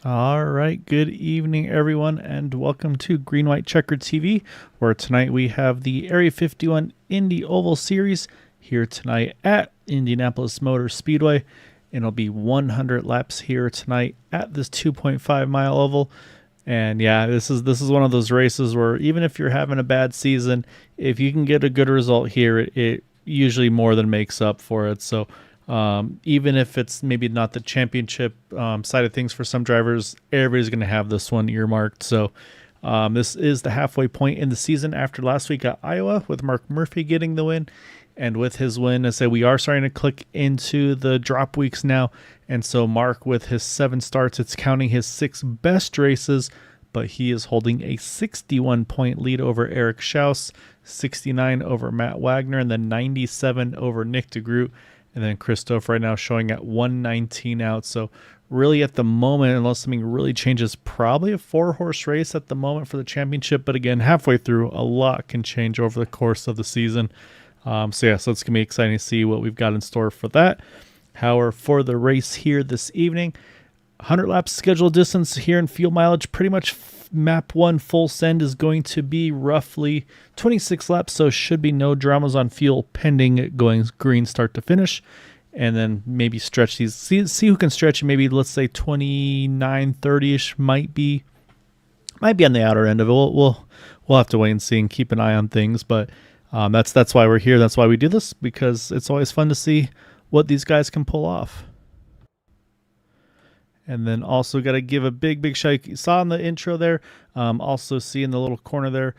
All right, good evening, everyone, and welcome to Green White Checker TV, where tonight we have the Area 51 Indy Oval Series here tonight at Indianapolis Motor Speedway. And it'll be 100 laps here tonight at this 2.5 mile oval. And yeah, this is one of those races where even if you're having a bad season, if you can get a good result here, it usually more than makes up for it. So even if it's maybe not the championship side of things for some drivers, everybody's going to have this one earmarked. So this is the halfway point in the season after last week at Iowa with Mark Murphy getting the win. And with his win, I say we are starting to click into the drop weeks now. And so Mark, with his 7 starts, it's counting his 6 best races, but he is holding a 61-point lead over Eric Schaus, 69 over Matt Wagner, and then 97 over Nick DeGroot. And then Christoph right now showing at 119 out. So really at the moment, unless something really changes, probably a 4-horse race at the moment for the championship. But again, halfway through, a lot can change over the course of the season. So it's going to be exciting to see what we've got in store for that. However, for the race here this evening, 100 laps scheduled distance here in fuel mileage, pretty much map 1 full send is going to be roughly 26 laps, so should be no dramas on fuel pending going green start to finish. And then maybe stretch these, see who can stretch it. Maybe let's say 29, 30-ish might be on the outer end of it. We'll have to wait and see and keep an eye on things, but that's why we're here. That's why we do this, because it's always fun to see what these guys can pull off. And then also got to give a big shout. You saw in the intro there, also see in the little corner there,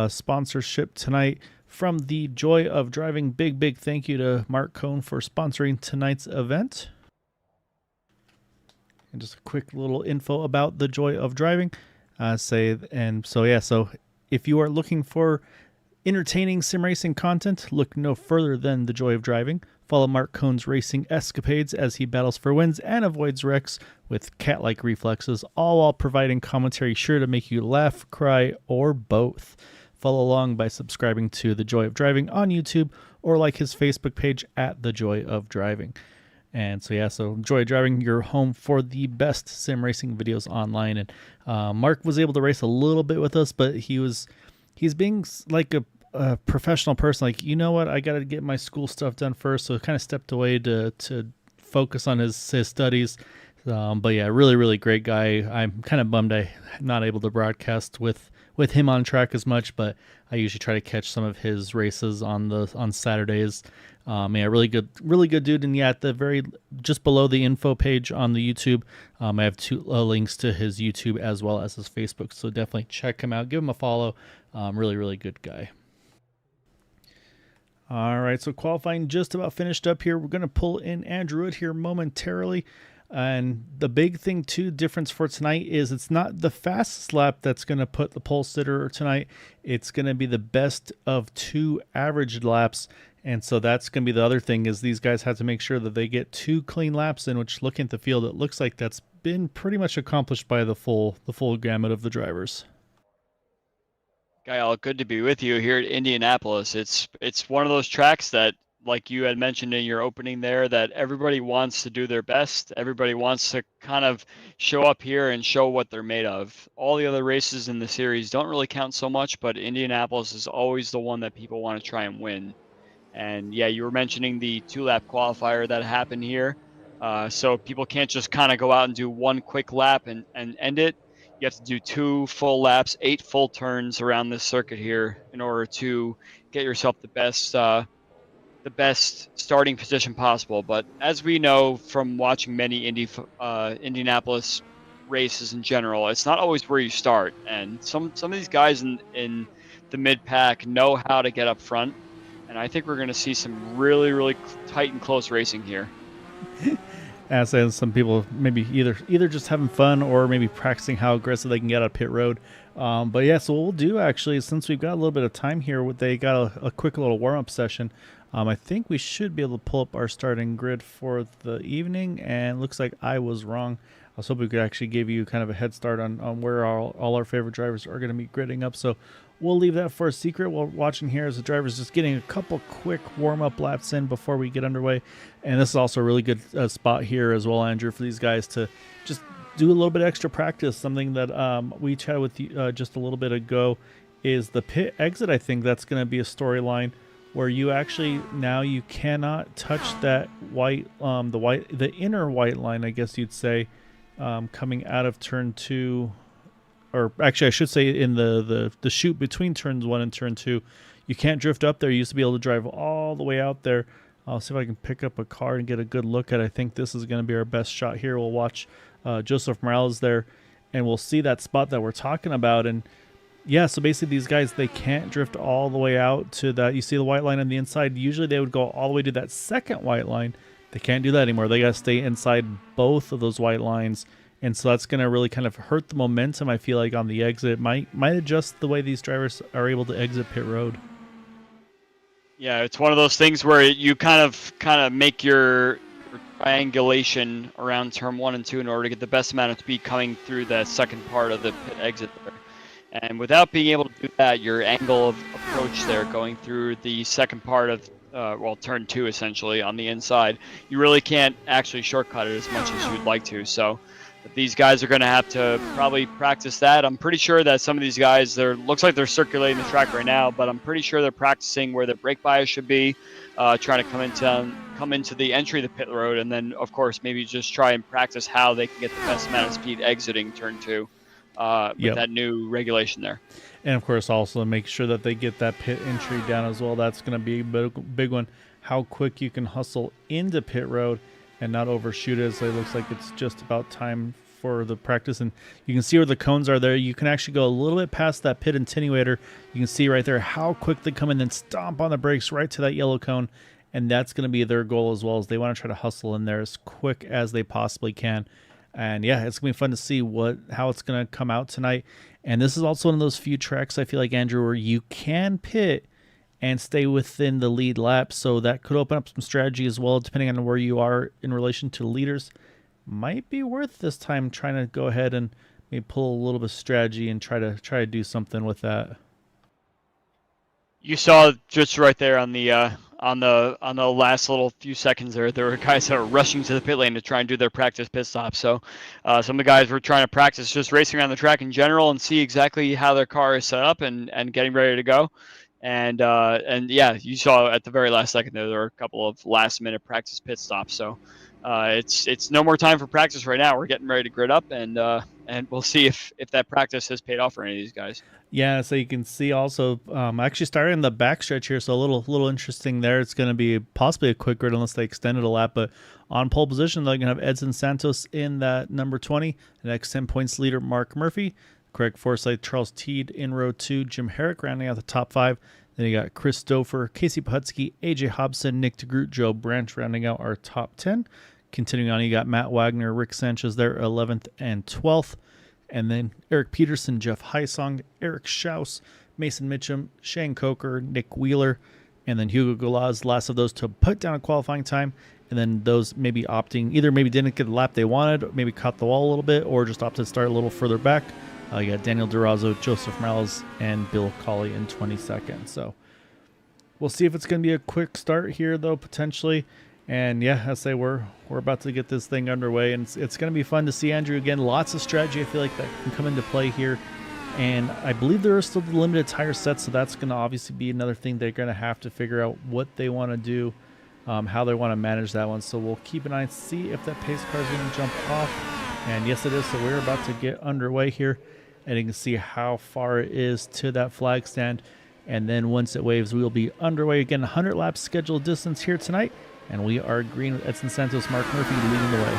sponsorship tonight from the Joy of Driving. Big thank you to Mark Cohn for sponsoring tonight's event. And just a quick little info about the Joy of Driving. So if you are looking for entertaining sim racing content, look no further than the Joy of Driving. Follow Mark Cohn's racing escapades as he battles for wins and avoids wrecks with cat-like reflexes, all while providing commentary sure to make you laugh, cry, or both. Follow along by subscribing to The Joy of Driving on YouTube or like his Facebook page at The Joy of Driving. And so Joy of Driving, your home for the best sim racing videos online. And Mark was able to race a little bit with us, but he's being like a professional person. Like, you know what, I got to get my school stuff done first. So kind of stepped away to focus on his studies. But yeah, really great guy. I'm kind of bummed I'm not able to broadcast with him on track as much, but I usually try to catch some of his races on Saturdays. Yeah, really good dude. And yeah, at the just below the info page on the YouTube, I have 2 links to his YouTube as well as his Facebook. So definitely check him out, give him a follow. Really good guy. All right, so qualifying just about finished up here. We're going to pull in Andrew Wood here momentarily. And the big thing, too, difference for tonight is it's not the fastest lap that's going to put the pole sitter tonight. It's going to be the best of 2 average laps. And so that's going to be the other thing, is these guys have to make sure that they get 2 clean laps in, which, looking at the field, it looks like that's been pretty much accomplished by the full gamut of the drivers. Kyle, good to be with you here at Indianapolis. It's one of those tracks that, like you had mentioned in your opening there, that everybody wants to do their best. Everybody wants to kind of show up here and show what they're made of. All the other races in the series don't really count so much, but Indianapolis is always the one that people want to try and win. And yeah, you were mentioning the 2-lap qualifier that happened here. So people can't just kind of go out and do 1 quick lap and end it. You have to do 2 full laps, 8 full turns around this circuit here in order to get yourself the best starting position possible. But as we know from watching many Indianapolis races in general, it's not always where you start. And some of these guys in the mid-pack know how to get up front. And I think we're going to see some really tight and close racing here. As some people maybe either just having fun or maybe practicing how aggressive they can get out pit road. But yeah, so what we'll do, actually, since we've got a little bit of time here, they got a quick little warm-up session. I think we should be able to pull up our starting grid for the evening, and looks like I was wrong. I was hoping we could actually give you kind of a head start on where all our favorite drivers are going to be gridding up. So we'll leave that for a secret. While watching here as the drivers just getting a couple quick warm-up laps in before we get underway. And this is also a really good spot here as well, Andrew, for these guys to just do a little bit extra practice. Something that we chatted with you just a little bit ago is the pit exit. I think that's going to be a storyline where you actually now you cannot touch that white, the inner white line, I guess you'd say, coming out of turn 2, or actually I should say in the chute between turns 1 and turn 2. You can't drift up there. You used to be able to drive all the way out there. I'll see if I can pick up a car and get a good look at it. I think this is going to be our best shot here. We'll watch Joseph Morales there, and we'll see that spot that we're talking about. And yeah, so basically these guys, they can't drift all the way out to that. You see the white line on the inside. Usually they would go all the way to that second white line. They can't do that anymore. They got to stay inside both of those white lines. And so that's going to really kind of hurt the momentum, I feel like, on the exit. Might adjust the way these drivers are able to exit pit road. Yeah, it's one of those things where you kind of make your triangulation around turn 1 and 2 in order to get the best amount of speed coming through that second part of the pit exit there. And without being able to do that, your angle of approach there going through the second part of turn 2 essentially on the inside, you really can't actually shortcut it as much as you'd like to. So these guys are going to have to probably practice that. I'm pretty sure that some of these guys, looks like they're circulating the track right now, but I'm pretty sure they're practicing where their brake bias should be, trying to come into the entry of the pit road, and then of course maybe just try and practice how they can get the best amount of speed exiting turn 2 with that new regulation there. And of course also make sure that they get that pit entry down as well. That's going to be a big one. How quick you can hustle into pit road and not overshoot it. So it looks like it's just about time for the practice. And you can see where the cones are there. You can actually go a little bit past that pit attenuator. You can see right there how quick they come in and stomp on the brakes right to that yellow cone. And that's going to be their goal as well, as they want to try to hustle in there as quick as they possibly can. And yeah, it's going to be fun to see how it's going to come out tonight. And this is also one of those few tracks, I feel like, Andrew, where you can pit and stay within the lead lap. So that could open up some strategy as well, depending on where you are in relation to leaders. Might be worth this time trying to go ahead and maybe pull a little bit of strategy and try to do something with that. You saw just right there on the last little few seconds there were guys that were rushing to the pit lane to try and do their practice pit stop. So some of the guys were trying to practice just racing around the track in general and see exactly how their car is set up and getting ready to go. And yeah, you saw at the very last second there were a couple of last minute practice pit stops. So it's no more time for practice right now. We're getting ready to grid up, and we'll see if that practice has paid off for any of these guys. Yeah, so you can see also actually starting the backstretch here, so a little interesting there. It's going to be possibly a quick grid unless they extend it a lap, but on pole position they're going to have Edson Santos in that number 20, the next 10 points leader Mark Murphy, Craig Forsyth, Charles Teed in row 2, Jim Herrick rounding out the top 5. Then you got Chris Stouffer, Casey Putsky, AJ Hobson, Nick DeGroot, Joe Branch rounding out our top 10. Continuing on, you got Matt Wagner, Rick Sanchez there, 11th and 12th. And then Eric Peterson, Jeff Heisong, Eric Schaus, Mason Mitchum, Shane Coker, Nick Wheeler, and then Hugo Galaz, last of those to put down a qualifying time. And then those maybe opting, either maybe didn't get the lap they wanted, maybe caught the wall a little bit, or just opted to start a little further back. You got Daniel Durazo, Joseph Morales, and Bill Colley in 22nd. So we'll see if it's going to be a quick start here, though, potentially. And yeah, I say we're about to get this thing underway, and it's going to be fun to see, Andrew. Again, lots of strategy I feel like that can come into play here. And I believe there are still the limited tire sets, so that's going to obviously be another thing they're going to have to figure out what they want to do, how they want to manage that one. So we'll keep an eye and see if that pace car is going to jump off. And yes, it is. So we're about to get underway here, and you can see how far it is to that flag stand. And then once it waves, we will be underway again. 100 laps scheduled distance here tonight. And we are green with Edson Santos, Mark Murphy leading the way.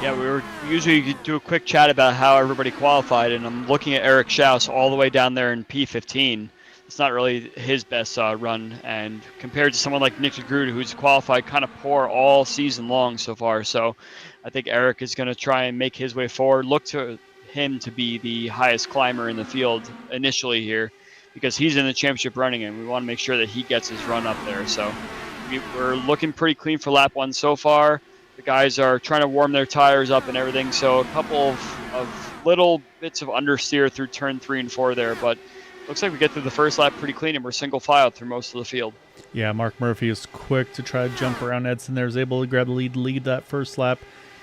Yeah, we usually do a quick chat about how everybody qualified, and I'm looking at Eric Schaus all the way down there in P15. It's not really his best run, and compared to someone like Nick DeGroot, who's qualified kind of poor all season long so far. So I think Eric is going to try and make his way forward. Look to him to be the highest climber in the field initially here, because he's in the championship running, and we want to make sure that he gets his run up there. So we're looking pretty clean for lap 1 so far. The guys are trying to warm their tires up and everything, so a couple of little bits of understeer through turn 3 and 4 there, but looks like we get through the first lap pretty clean, and we're single file through most of the field. Yeah, Mark Murphy is quick to try to jump around Edson there, is able to grab the lead that first lap.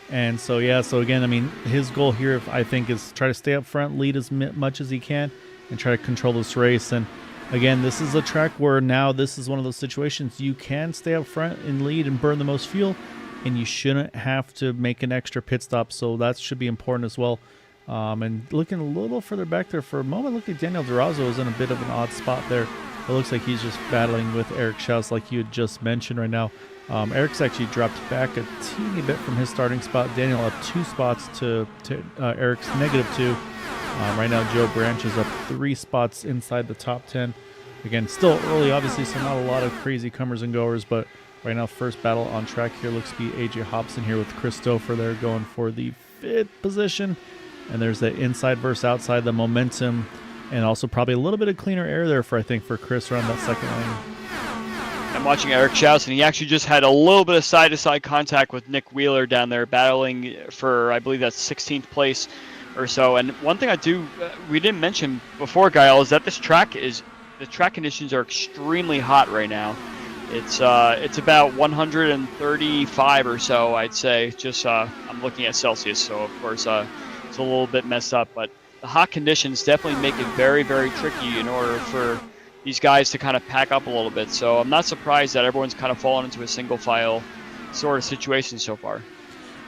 And so, yeah, so again, I mean, his goal here, I think, is try to stay up front, lead as much as he can, and try to control this race. And again, this is a track where now this is one of those situations you can stay up front and lead and burn the most fuel, and you shouldn't have to make an extra pit stop. So that should be important as well. And looking a little further back there for a moment, look like Daniel Durazo is in a bit of an odd spot there. It looks like he's just battling with Eric Schaus like you had just mentioned right now. Eric's actually dropped back a teeny bit from his starting spot. Daniel up 2 spots to Eric's -2. Right now, Joe Branch is up 3 spots inside the top 10. Again, still early, obviously, so not a lot of crazy comers and goers, but right now, first battle on track here looks to be AJ Hobson here with Chris Stouffer there going for the 5th position. And there's the inside versus outside, the momentum, and also probably a little bit of cleaner air there for Chris around that second lane. I'm watching Eric Schaus, and he actually just had a little bit of side-to-side contact with Nick Wheeler down there, battling for, I believe that's 16th place or so. And one thing we didn't mention before, Gael, is that the track conditions are extremely hot right now. It's about 135 or so, I'd say. Just I'm looking at Celsius, so of course it's a little bit messed up, but the hot conditions definitely make it very, very tricky in order for these guys to kind of pack up a little bit. So I'm not surprised that everyone's kind of fallen into a single file sort of situation so far.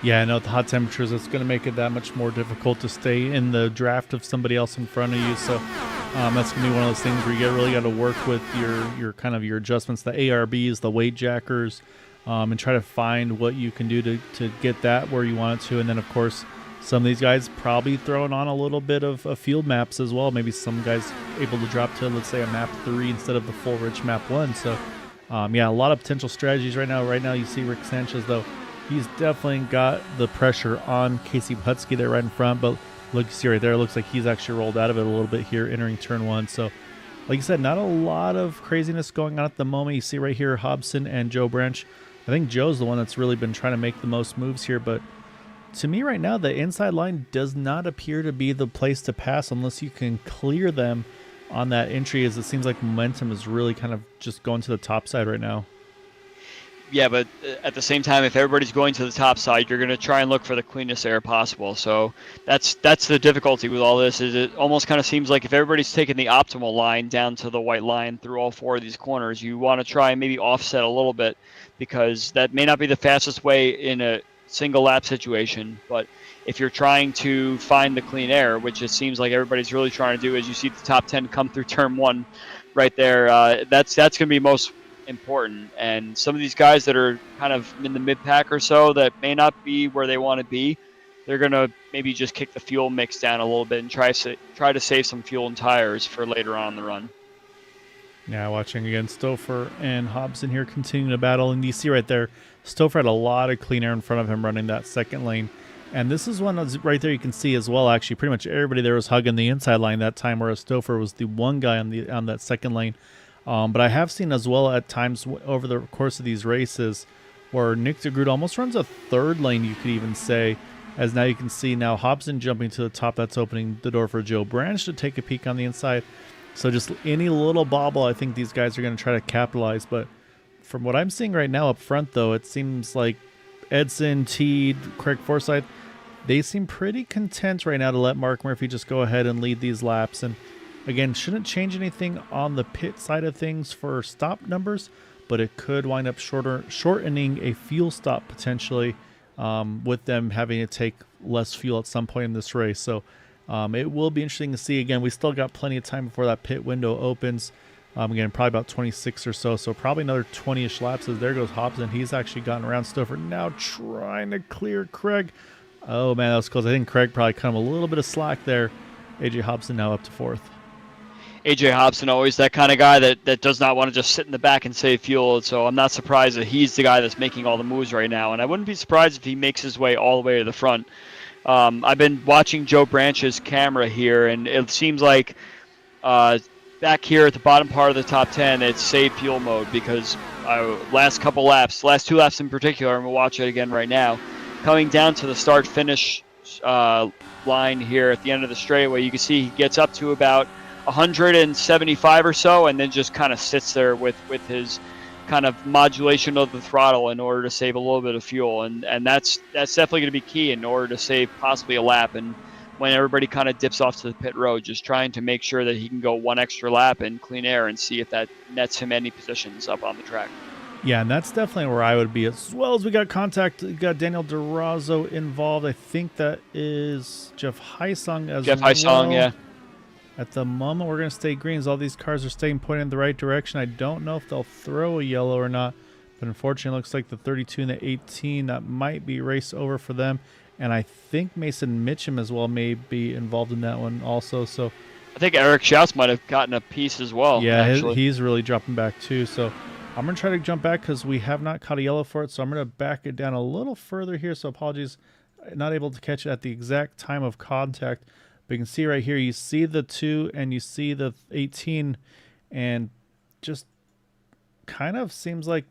Yeah, I know, at the hot temperatures, it's going to make it that much more difficult to stay in the draft of somebody else in front of you. So that's going to be one of those things where you really got to work with your kind of your adjustments, the ARBs, the weight jackers, and try to find what you can do to get that where you want it to. And then, of course, some of these guys probably throwing on a little bit of field maps as well. Maybe some guys able to drop to, let's say, a map 3 instead of the full rich map 1. So, yeah, a lot of potential strategies right now. Right now, you see Rick Sanchez, though. He's definitely got the pressure on Casey Putsky there right in front. But look, you see right there, it looks like he's actually rolled out of it a little bit here entering turn 1. So, like you said, not a lot of craziness going on at the moment. You see right here Hobson and Joe Branch. I think Joe's the one that's really been trying to make the most moves here, but to me right now, the inside line does not appear to be the place to pass unless you can clear them on that entry, as it seems like momentum is really kind of just going to the top side right now. Yeah, but at the same time, if everybody's going to the top side, you're going to try and look for the cleanest air possible. So that's the difficulty with all this, is it almost kind of seems like if everybody's taking the optimal line down to the white line through all 4 of these corners, you want to try and maybe offset a little bit, because that may not be the fastest way in a single lap situation. But if you're trying to find the clean air, which it seems like everybody's really trying to do, as you see the top 10 come through turn 1 right there, that's going to be most important. And some of these guys that are kind of in the mid-pack or so that may not be where they want to be, they're going to maybe just kick the fuel mix down a little bit and try to save some fuel and tires for later on in the run. Now watching again, Stouffer and Hobson here continuing to battle, and you see right there, Stouffer had a lot of clean air in front of him running that second lane. And this is one that's right there you can see as well, actually. Pretty much everybody there was hugging the inside line that time, whereas Stouffer was the one guy on that second lane. But I have seen as well at times over the course of these races where Nick DeGroot almost runs a third lane, you could even say, as now you can see now Hobson jumping to the top. That's opening the door for Joe Branch to take a peek on the inside. So just any little bobble, I think these guys are going to try to capitalize. But from what I'm seeing right now up front, though, it seems like Edson, Teed, Craig Forsyth, they seem pretty content right now to let Mark Murphy just go ahead and lead these laps. And again, shouldn't change anything on the pit side of things for stop numbers, but it could wind up shortening a fuel stop potentially, with them having to take less fuel at some point in this race. So it will be interesting to see. Again, we still got plenty of time before that pit window opens. Again, probably about 26 or so. So probably another 20-ish laps. As there goes Hobson. He's actually gotten around Stouffer. Now trying to clear Craig. Oh, man, that was close. I think Craig probably cut him a little bit of slack there. AJ Hobson now up to 4th. AJ Hobson, always that kind of guy that does not want to just sit in the back and save fuel. So I'm not surprised that he's the guy that's making all the moves right now. And I wouldn't be surprised if he makes his way all the way to the front. I've been watching Joe Branch's camera here, and it seems like back here at the bottom part of the top 10, it's save fuel mode, because last 2 laps in particular, I'm going to watch it again right now, coming down to the start-finish line here at the end of the straightaway, you can see he gets up to about 175 or so, and then just kind of sits there with his kind of modulation of the throttle in order to save a little bit of fuel, and that's definitely going to be key in order to save possibly a lap. And when everybody kind of dips off to the pit road, just trying to make sure that he can go one extra lap in clean air and see if that nets him any positions up on the track. Yeah, and that's definitely where I would be, as well as we got contact. We got Daniel DeRozzo involved. I think that is Jeff Heisung as well. Jeff Heisung, yeah. At the moment, we're going to stay green as all these cars are staying pointed in the right direction. I don't know if they'll throw a yellow or not, but unfortunately, it looks like the 32 and the 18, that might be race over for them. And I think Mason Mitchum as well may be involved in that one also. So I think Eric Schaus might have gotten a piece as well. Yeah, he's really dropping back too. So I'm going to try to jump back because we have not caught a yellow for it. So I'm going to back it down a little further here. So apologies, not able to catch it at the exact time of contact. But you can see right here, you see the 2 and you see the 18, and just kind of seems like,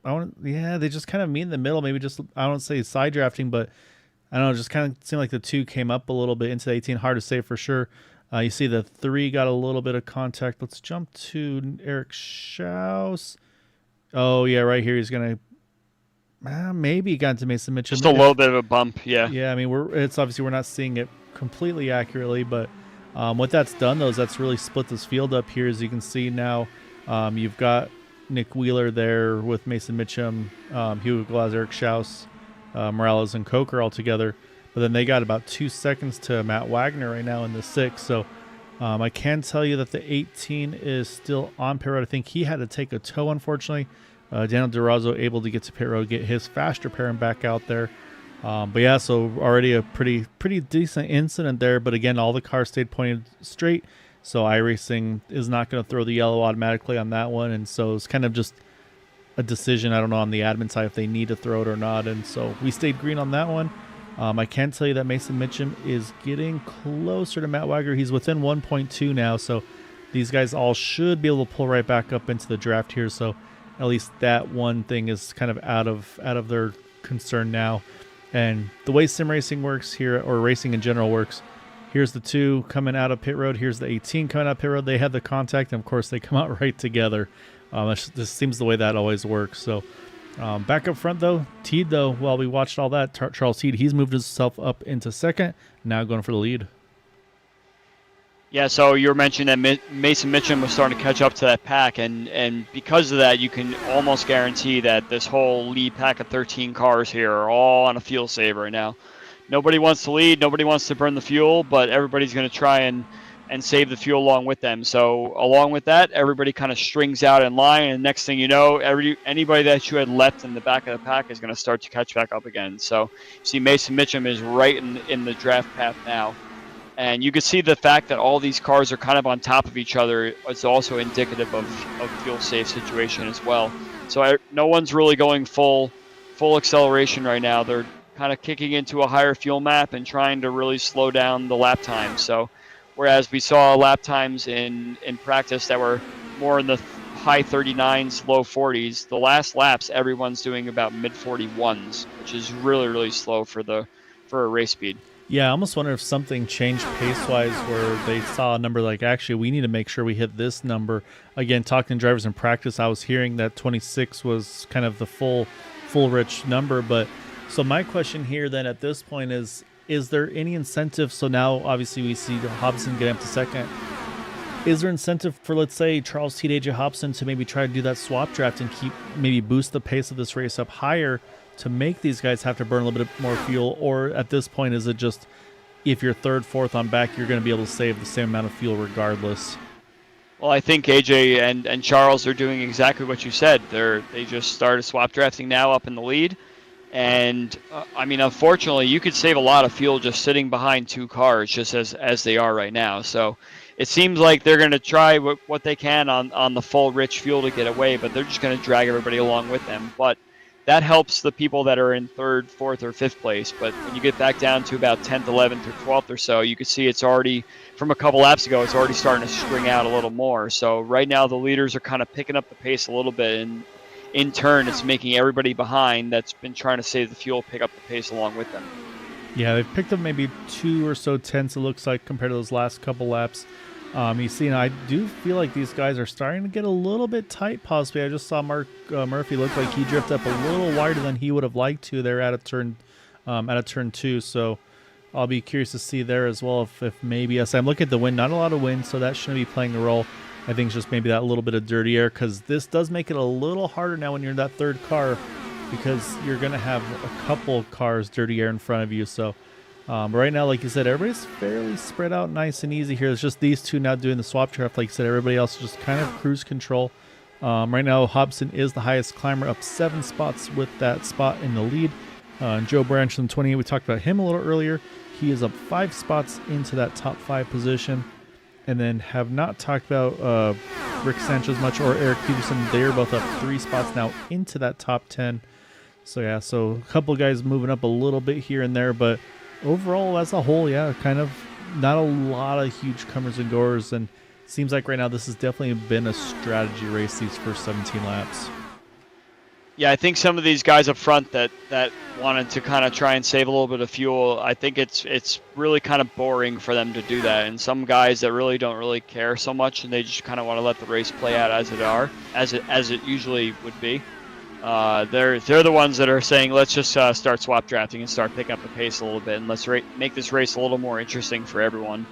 they just kind of meet in the middle. Maybe just, I don't say side drafting, but I don't know, just kind of seemed like the 2 came up a little bit into the 18. Hard to say for sure. You see the 3 got a little bit of contact. Let's jump to Eric Schaus. Oh, yeah, right here he's going to, maybe he got into Mason Mitchell. Just a little bit of a bump, yeah. Yeah, I mean, it's obviously we're not seeing it completely accurately, but what that's done, though, is that's really split this field up here. As you can see now, you've got Nick Wheeler there with Mason Mitchum, Hugo Glass, Eric Schaus, Morales, and Coker all together. But then they got about 2 seconds to Matt Wagner right now in the 6. So I can tell you that the 18 is still on pit road. I think he had to take a tow, unfortunately. Daniel DeRozzo able to get to pit road, get his faster pairing back out there. But yeah, so already a pretty decent incident there. But again, all the cars stayed pointed straight. So iRacing is not going to throw the yellow automatically on that one. And so it's kind of just a decision, I don't know, on the admin side if they need to throw it or not. And so we stayed green on that one. I can tell you that Mason Mitchum is getting closer to Matt Wagner. He's within 1.2 now. So these guys all should be able to pull right back up into the draft here. So at least that one thing is kind of out of their concern now. And the way sim racing works here, or racing in general works, here's the 2 coming out of pit road. Here's the 18 coming out of pit road. They had the contact, and of course they come out right together. This seems the way that always works. So back up front, though, Teed, though, while we watched all that, Charles Teed, he's moved himself up into second, now going for the lead. Yeah, so you were mentioning that Mason Mitchum was starting to catch up to that pack, and because of that, you can almost guarantee that this whole lead pack of 13 cars here are all on a fuel save right now. Nobody wants to lead, nobody wants to burn the fuel, but everybody's going to try and save the fuel along with them. So along with that, everybody kind of strings out in line, and next thing you know, anybody that you had left in the back of the pack is going to start to catch back up again. So you see Mason Mitchum is right in the draft path now. And you can see the fact that all these cars are kind of on top of each other is also indicative of fuel safe situation as well. So no one's really going full acceleration right now. They're kind of kicking into a higher fuel map and trying to really slow down the lap time. So whereas we saw lap times in practice that were more in the high 39s, low 40s, the last laps everyone's doing about mid 41s, which is really, really slow for a race speed. Yeah, I almost wonder if something changed pace-wise where they saw a number like, actually, we need to make sure we hit this number. Again, talking to drivers in practice, I was hearing that 26 was kind of the full rich number. But so my question here then at this point is there any incentive? So now, obviously, we see Hobson get up to second. Is there incentive for, let's say, Charles Teed, AJ Hobson to maybe try to do that swap draft and maybe boost the pace of this race up higher to make these guys have to burn a little bit more fuel? Or at this point, is it just if you're third, fourth on back, you're going to be able to save the same amount of fuel regardless? Well, I think AJ and Charles are doing exactly what you said. They just started swap drafting now up in the lead. And, I mean, unfortunately, you could save a lot of fuel just sitting behind 2 cars just as they are right now. So it seems like they're going to try what they can on the full rich fuel to get away, but they're just going to drag everybody along with them. But that helps the people that are in 3rd, 4th, or 5th place. But when you get back down to about 10th, 11th, or 12th or so, you can see it's already, from a couple laps ago, it's already starting to string out a little more. So right now the leaders are kind of picking up the pace a little bit, and in turn it's making everybody behind that's been trying to save the fuel pick up the pace along with them. Yeah, they've picked up maybe 2 or so tenths, it looks like, compared to those last couple laps. You see, and I do feel like these guys are starting to get a little bit tight. Possibly, I just saw Mark Murphy look like he drifted up a little wider than he would have liked to there at a turn 2. So I'll be curious to see there as well if maybe as I'm looking at the wind, not a lot of wind, so that shouldn't be playing a role. I think it's just maybe that little bit of dirty air, because this does make it a little harder now when you're in that third car, because you're going to have a couple cars dirty air in front of you. So right now, like you said, everybody's fairly spread out nice and easy here. It's just these two now doing the swap draft. Like you said, everybody else is just kind of cruise control. Right now, Hobson is the highest climber, up 7 spots with that spot in the lead. Joe Branch in 28, we talked about him a little earlier. He is up 5 spots into that top 5 position. And then have not talked about Rick Sanchez much or Eric Peterson. They're both up 3 spots now into that top 10. So yeah, so a couple guys moving up a little bit here and there, but overall as a whole, yeah, kind of not a lot of huge comers and goers, and seems like right now this has definitely been a strategy race these first 17 laps. Yeah, I think some of these guys up front that wanted to kind of try and save a little bit of fuel, I think it's really kind of boring for them to do that. And some guys that really don't really care so much, and they just kind of want to let the race play out as it usually would be. They're the ones that are saying, let's just start swap drafting and start picking up the pace a little bit, and let's make this race a little more interesting for everyone.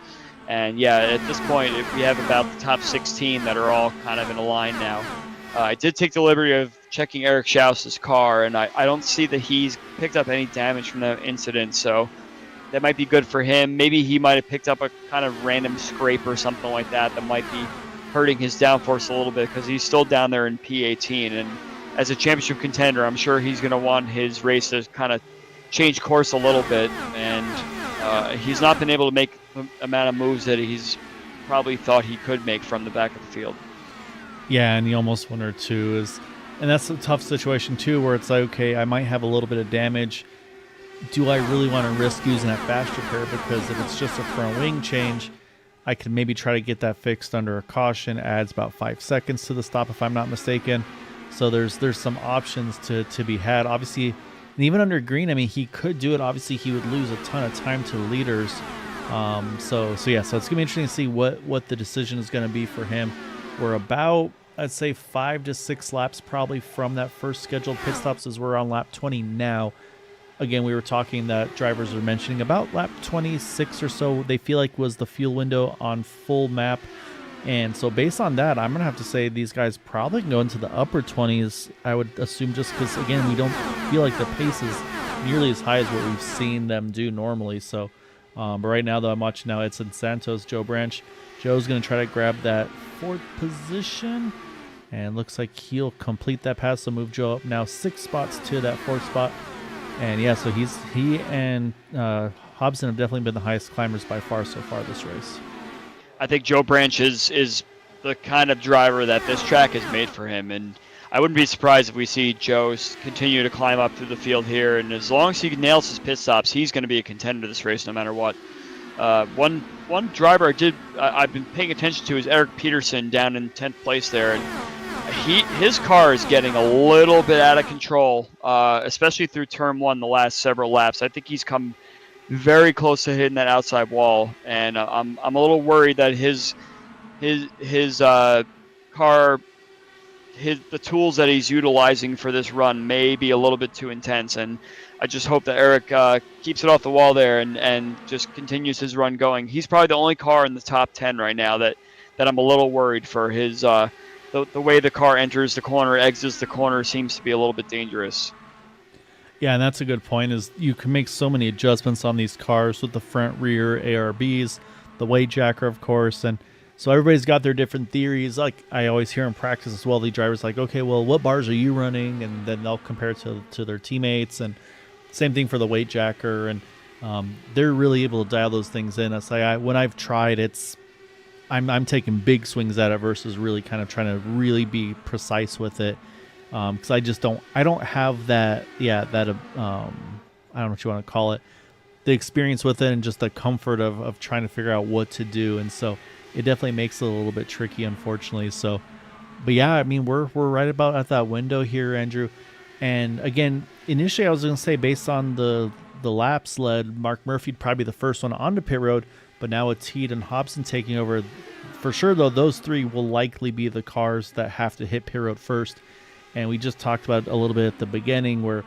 And yeah, at this point, if we have about the top 16 that are all kind of in a line now. I did take the liberty of checking Eric Schaus's car, and I don't see that he's picked up any damage from that incident, so that might be good for him. Maybe he might have picked up a kind of random scrape or something like that might be hurting his downforce a little bit, because he's still down there in P18, and as a championship contender, I'm sure he's going to want his race to kind of change course a little bit, and he's not been able to make the amount of moves that he's probably thought he could make from the back of the field. Yeah, and you almost wonder too and that's a tough situation too, where it's like, okay, I might have a little bit of damage. Do I really want to risk using that fast repair? Because if it's just a front wing change, I can maybe try to get that fixed under a caution. Adds about 5 seconds to the stop if I'm not mistaken. So there's some options to be had. Obviously, and even under green, I mean, he could do it. Obviously, he would lose a ton of time to the leaders. So it's gonna be interesting to see what the decision is gonna be for him. We're about, I'd say, 5 to 6 laps probably from that first scheduled pit stops, as we're on lap 20 now. Again, we were talking that drivers are mentioning about lap 26 or so, they feel like was the fuel window on full map. And so based on that, I'm going to have to say these guys probably can go into the upper 20s, I would assume, just because, again, we don't feel like the pace is nearly as high as what we've seen them do normally. So, but right now, though, I'm watching now, it's in Santos, Joe Branch. Joe's going to try to grab that 4th position, and looks like he'll complete that pass. So move Joe up now 6 spots to that 4th spot. And yeah, so he and Hobson have definitely been the highest climbers by far so far this race. I think Joe Branch is the kind of driver that this track is made for him, and I wouldn't be surprised if we see Joe continue to climb up through the field here, and as long as he nails his pit stops, he's going to be a contender to this race no matter what. One driver I've been paying attention to is Eric Peterson down in 10th place there, and his car is getting a little bit out of control, especially through turn 1 the last several laps. I think he's come very close to hitting that outside wall, and I'm a little worried that his car, the tools that he's utilizing for this run may be a little bit too intense, and I just hope that Eric keeps it off the wall there and just continues his run going. He's probably the only car in the top 10 right now that I'm a little worried for. His the way the car enters the corner, exits the corner, seems to be a little bit dangerous. Yeah, and that's a good point, is you can make so many adjustments on these cars with the front, rear, ARBs, the weight jacker, of course, and so everybody's got their different theories. Like I always hear in practice as well, the drivers like, okay, well, what bars are you running? And then they'll compare it to their teammates, and same thing for the weight jacker, and they're really able to dial those things in. It's like when I've tried, I'm taking big swings at it versus really kind of trying to really be precise with it. Because I don't have that, I don't know what you want to call it, the experience with it and just the comfort of trying to figure out what to do. And so it definitely makes it a little bit tricky, unfortunately. So, but yeah, I mean, we're right about at that window here, Andrew. And again, initially I was going to say, based on the laps led, Mark Murphy'd probably be the first one onto pit road, but now it's Heat and Hobson taking over. for sure, though, those three will likely be the cars that have to hit pit road first. And we just talked about it a little bit at the beginning where,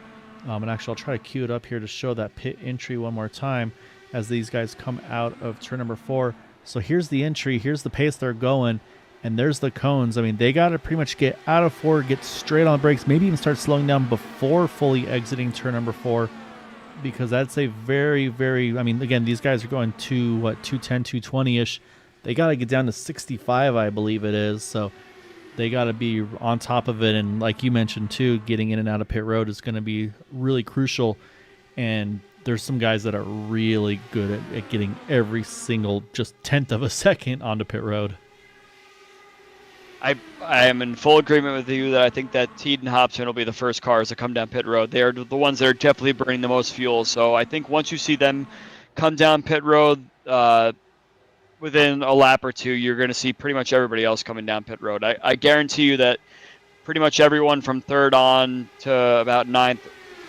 and actually I'll try to cue it up here to show that pit entry one more time as these guys come out of turn number 4. So here's the entry, here's the pace they're going, and there's the cones. I mean, they got to pretty much get out of 4, get straight on the brakes, maybe even start slowing down before fully exiting turn number 4, because that's a very, very, I mean, again, these guys are going to, 210, 220-ish. They got to get down to 65, I believe it is, so they got to be on top of it. And like you mentioned, too, getting in and out of pit road is going to be really crucial, and there's some guys that are really good at getting every single just tenth of a second onto pit road. I am in full agreement with you that I think that Teed and Hobson will be the first cars to come down pit road. They are the ones that are definitely burning the most fuel. So I think once you see them come down pit road within a lap or two, you're going to see pretty much everybody else coming down pit road. I guarantee you that pretty much everyone from 3rd on to about 9th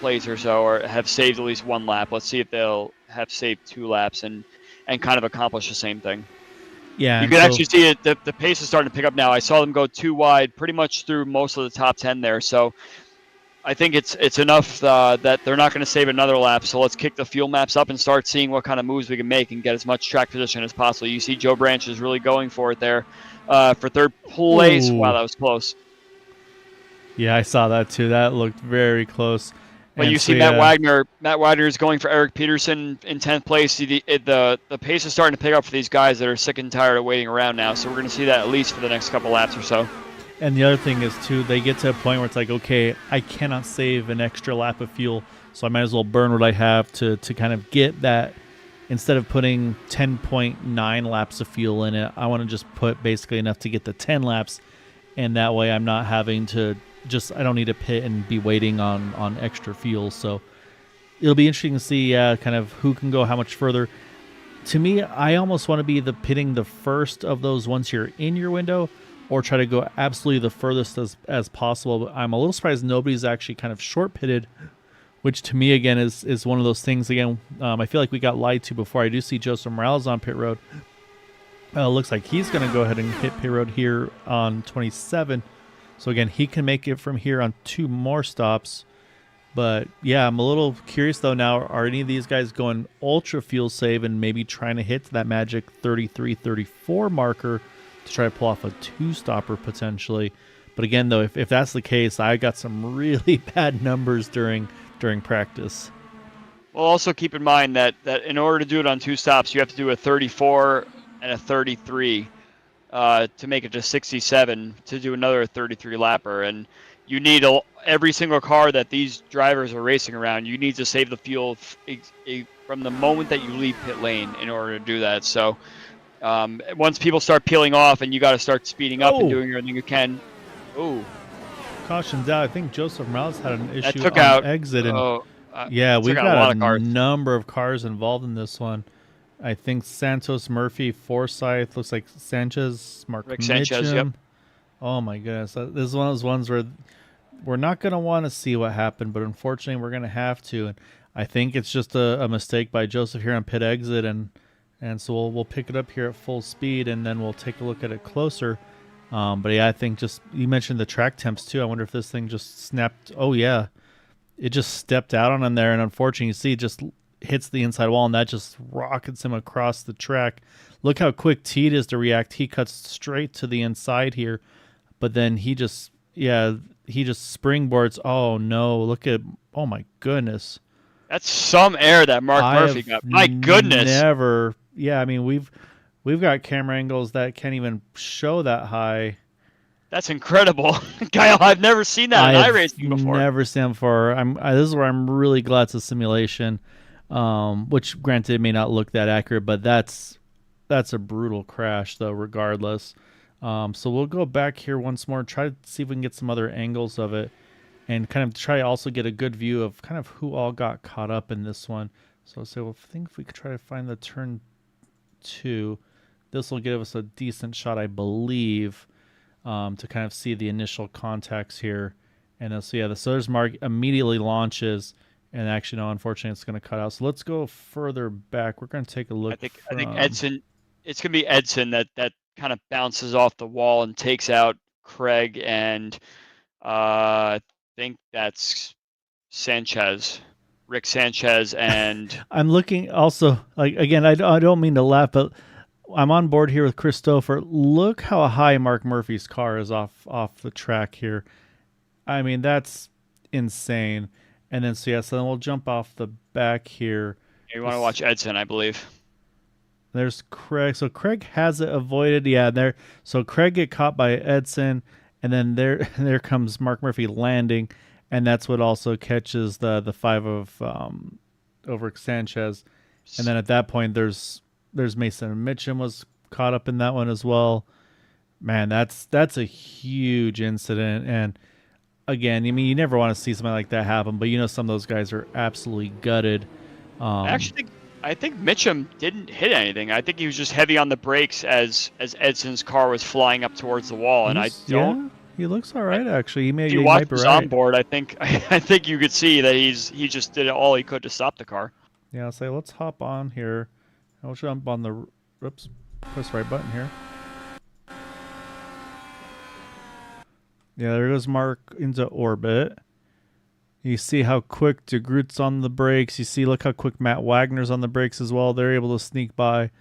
place or so or have saved at least 1 lap. Let's see if they'll have saved 2 laps and kind of accomplish the same thing. Yeah, you can actually see it. The pace is starting to pick up now. I saw them go 2 wide pretty much through most of the top 10 there. So I think it's enough that they're not going to save another lap. So let's kick the fuel maps up and start seeing what kind of moves we can make and get as much track position as possible. You see Joe Branch is really going for it there for 3rd place. Ooh. Wow, that was close. Yeah, I saw that too. That looked very close. But you see Matt Wagner. Matt Wagner is going for Eric Peterson in 10th place. The pace is starting to pick up for these guys that are sick and tired of waiting around now. So we're going to see that at least for the next couple laps or so. And the other thing is, too, they get to a point where it's like, okay, I cannot save an extra lap of fuel, so I might as well burn what I have to kind of get that. Instead of putting 10.9 laps of fuel in it, I want to just put basically enough to get the 10 laps, and that way I'm not having to I don't need to pit and be waiting on extra fuel. So it'll be interesting to see kind of who can go how much further. To me, I almost want to be pitting the first of those once you're in your window, or try to go absolutely the furthest as possible. But I'm a little surprised nobody's actually kind of short pitted, which to me, again, is one of those things. Again, I feel like we got lied to before. I do see Joseph Morales on pit road. Looks like he's going to go ahead and hit pit road here on 27. So again, he can make it from here on 2 more stops. But yeah, I'm a little curious though now, are any of these guys going ultra fuel save and maybe trying to hit that magic 33, 34 marker to try to pull off a 2-stopper potentially? But again though, if that's the case, I got some really bad numbers during practice. Well, also keep in mind that in order to do it on 2 stops, you have to do a 34 and a 33. To make it to 67 to do another 33 lapper, and you need every single car that these drivers are racing around. You need to save the fuel from the moment that you leave pit lane in order to do that. So once people start peeling off, and you got to start speeding up and doing everything you can. Oh, caution's out. I think Joseph Morales had an issue on out exit, and yeah, we've got a number of cars involved in this one. I think Santos, Murphy, Forsyth, looks like Sanchez, Rick Mitchum. Sanchez, yep. Oh my goodness. This is one of those ones where we're not going to want to see what happened, but unfortunately we're going to have to. And I think it's just a mistake by Joseph here on pit exit. And so we'll pick it up here at full speed, and then we'll take a look at it closer. But yeah, I think you mentioned the track temps too. I wonder if this thing just snapped. Oh yeah. It just stepped out on him there. And unfortunately, you see it just hits the inside wall, and that just rockets him across the track. Look how quick Teed is to react. He cuts straight to the inside here, but then he just springboards. Oh no, oh my goodness. That's some air that Mark Murphy got. My goodness. I mean, we've got camera angles that can't even show that high. That's incredible. Kyle, I've never seen that in iRacing before. Never seen it before. This is where I'm really glad it's a simulation. Which granted it may not look that accurate, but that's a brutal crash though, regardless. So we'll go back here once more, try to see if we can get some other angles of it, and kind of try to also get a good view of kind of who all got caught up in this one. So I think if we could try to find the turn 2, this will give us a decent shot, I believe, to kind of see the initial contacts here. And so yeah, the Sothers Mark immediately launches. And actually, no, unfortunately, it's going to cut out. So let's go further back. We're going to take a look. I think Edson. It's going to be Edson that kind of bounces off the wall and takes out Craig and I think that's Sanchez, Rick Sanchez, and I'm looking also, like, again, I don't mean to laugh, but I'm on board here with Christopher. Look how high Mark Murphy's car is off the track here. I mean, that's insane. And then so then we'll jump off the back here. you want to watch Edson, I believe. There's Craig. So Craig has it avoided. Yeah, there. So Craig get caught by Edson, and then there comes Mark Murphy landing, and that's what also catches the five of over Sanchez. And then at that point, there's Mason Mitchum was caught up in that one as well. Man, that's a huge incident. And again, I mean, you never want to see something like that happen, but some of those guys are absolutely gutted. Actually, I think Mitchum didn't hit anything. I think he was just heavy on the brakes as Edson's car was flying up towards the wall. And I don't. Yeah, he looks all right actually. If you watch his onboard, I think you could see that he just did all he could to stop the car. Yeah, I'll say let's hop on here. I'll jump on the. Oops, press the right button here. Yeah, there goes Mark into orbit. You see how quick DeGroot's on the brakes. You see, look how quick Matt Wagner's on the brakes as well. They're able to sneak by.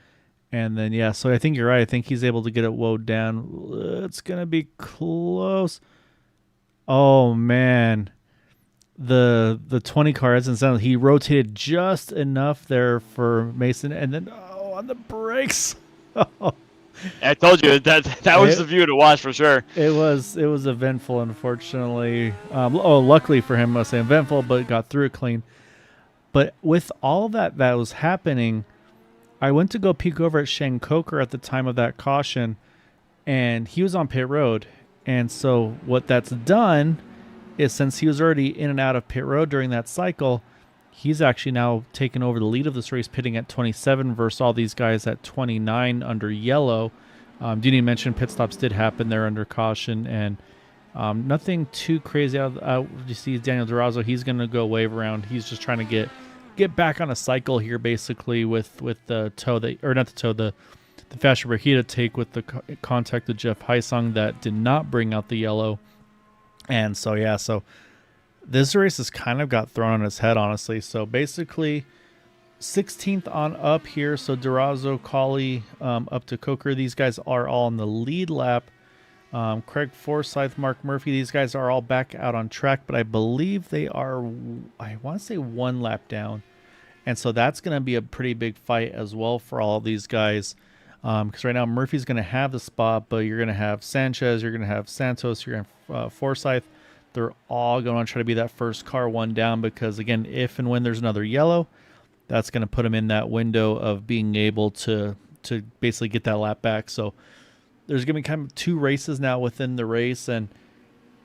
And then, yeah, so I think you're right. I think he's able to get it woed down. It's going to be close. Oh, man. The 20 car hasn't sounded. He rotated just enough there for Mason. And then, on the brakes. I told you that was the view to watch for sure. It was eventful, unfortunately. Luckily for him, I say eventful, but got through it clean. But with all that was happening, I went to go peek over at Shane Coker at the time of that caution, and he was on pit road. And so what that's done is, since he was already in and out of pit road during that cycle, he's actually now taken over the lead of this race, pitting at 27 versus all these guys at 29 under yellow. Didn't even mention pit stops did happen there under caution, and nothing too crazy out. You see Daniel Durazo, he's going to go wave around. He's just trying to get back on a cycle here, basically with the toe the fascia brachia take with the contact of Jeff Heisung that did not bring out the yellow. And so this race has kind of got thrown on its head, honestly. So basically 16th on up here. So Durazo, Colley, up to Coker. These guys are all in the lead lap. Craig Forsyth, Mark Murphy, these guys are all back out on track, but I believe they are, I want to say, one lap down. And so that's going to be a pretty big fight as well for all of these guys. Because right now Murphy's going to have the spot, but you're going to have Sanchez, you're going to have Santos, you're going to have Forsyth. They're all going to try to be that first car one down, because, again, if and when there's another yellow, that's going to put them in that window of being able to basically get that lap back. So there's going to be kind of two races now within the race, and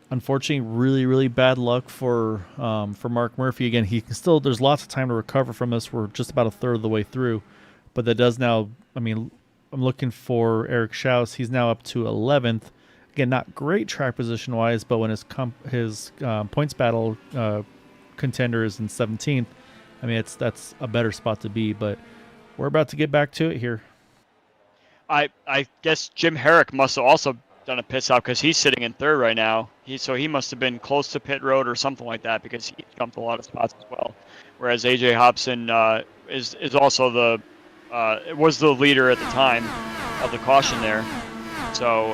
unfortunately, really, really bad luck for Mark Murphy. Again, he can still, there's lots of time to recover from this. We're just about a third of the way through, but that does now, I mean, I'm looking for Eric Schaus. He's now up to 11th. Again, not great track position wise, but when his points battle contender is in 17th, I mean, that's a better spot to be. But we're about to get back to it here. I guess Jim Herrick must have also done a pit stop, because he's sitting in third right now. He must have been close to pit road or something like that, because he jumped a lot of spots as well. Whereas AJ Hobson is also was the leader at the time of the caution there. So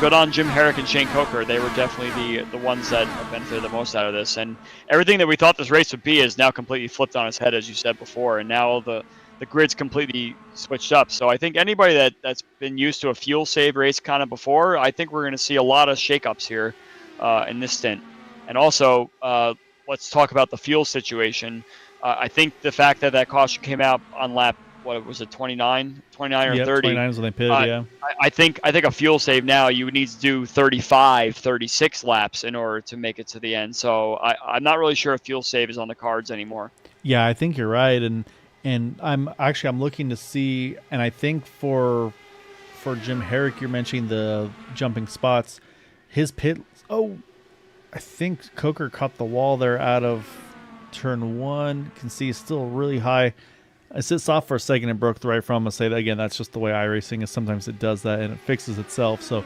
good on Jim Herrick and Shane Coker. They were definitely the ones that benefited the most out of this. And everything that we thought this race would be is now completely flipped on its head, as you said before. And now the grid's completely switched up. So I think anybody that's been used to a fuel save race kind of before, I think we're going to see a lot of shakeups here in this stint. And also, let's talk about the fuel situation. I think the fact that caution came out on lap, what was it, 29 or 30? 29 is when they pitted, yeah. I think a fuel save now, you would need to do 35, 36 laps in order to make it to the end. So I'm not really sure if fuel save is on the cards anymore. Yeah, I think you're right. And I'm looking to see, and I think for Jim Herrick, you're mentioning the jumping spots. His pit, I think Coker caught the wall there out of turn one. You can see it's still really high. I sit soft for a second and broke the right front. I'm going to say that again. That's just the way iRacing is. Sometimes it does that and it fixes itself. So,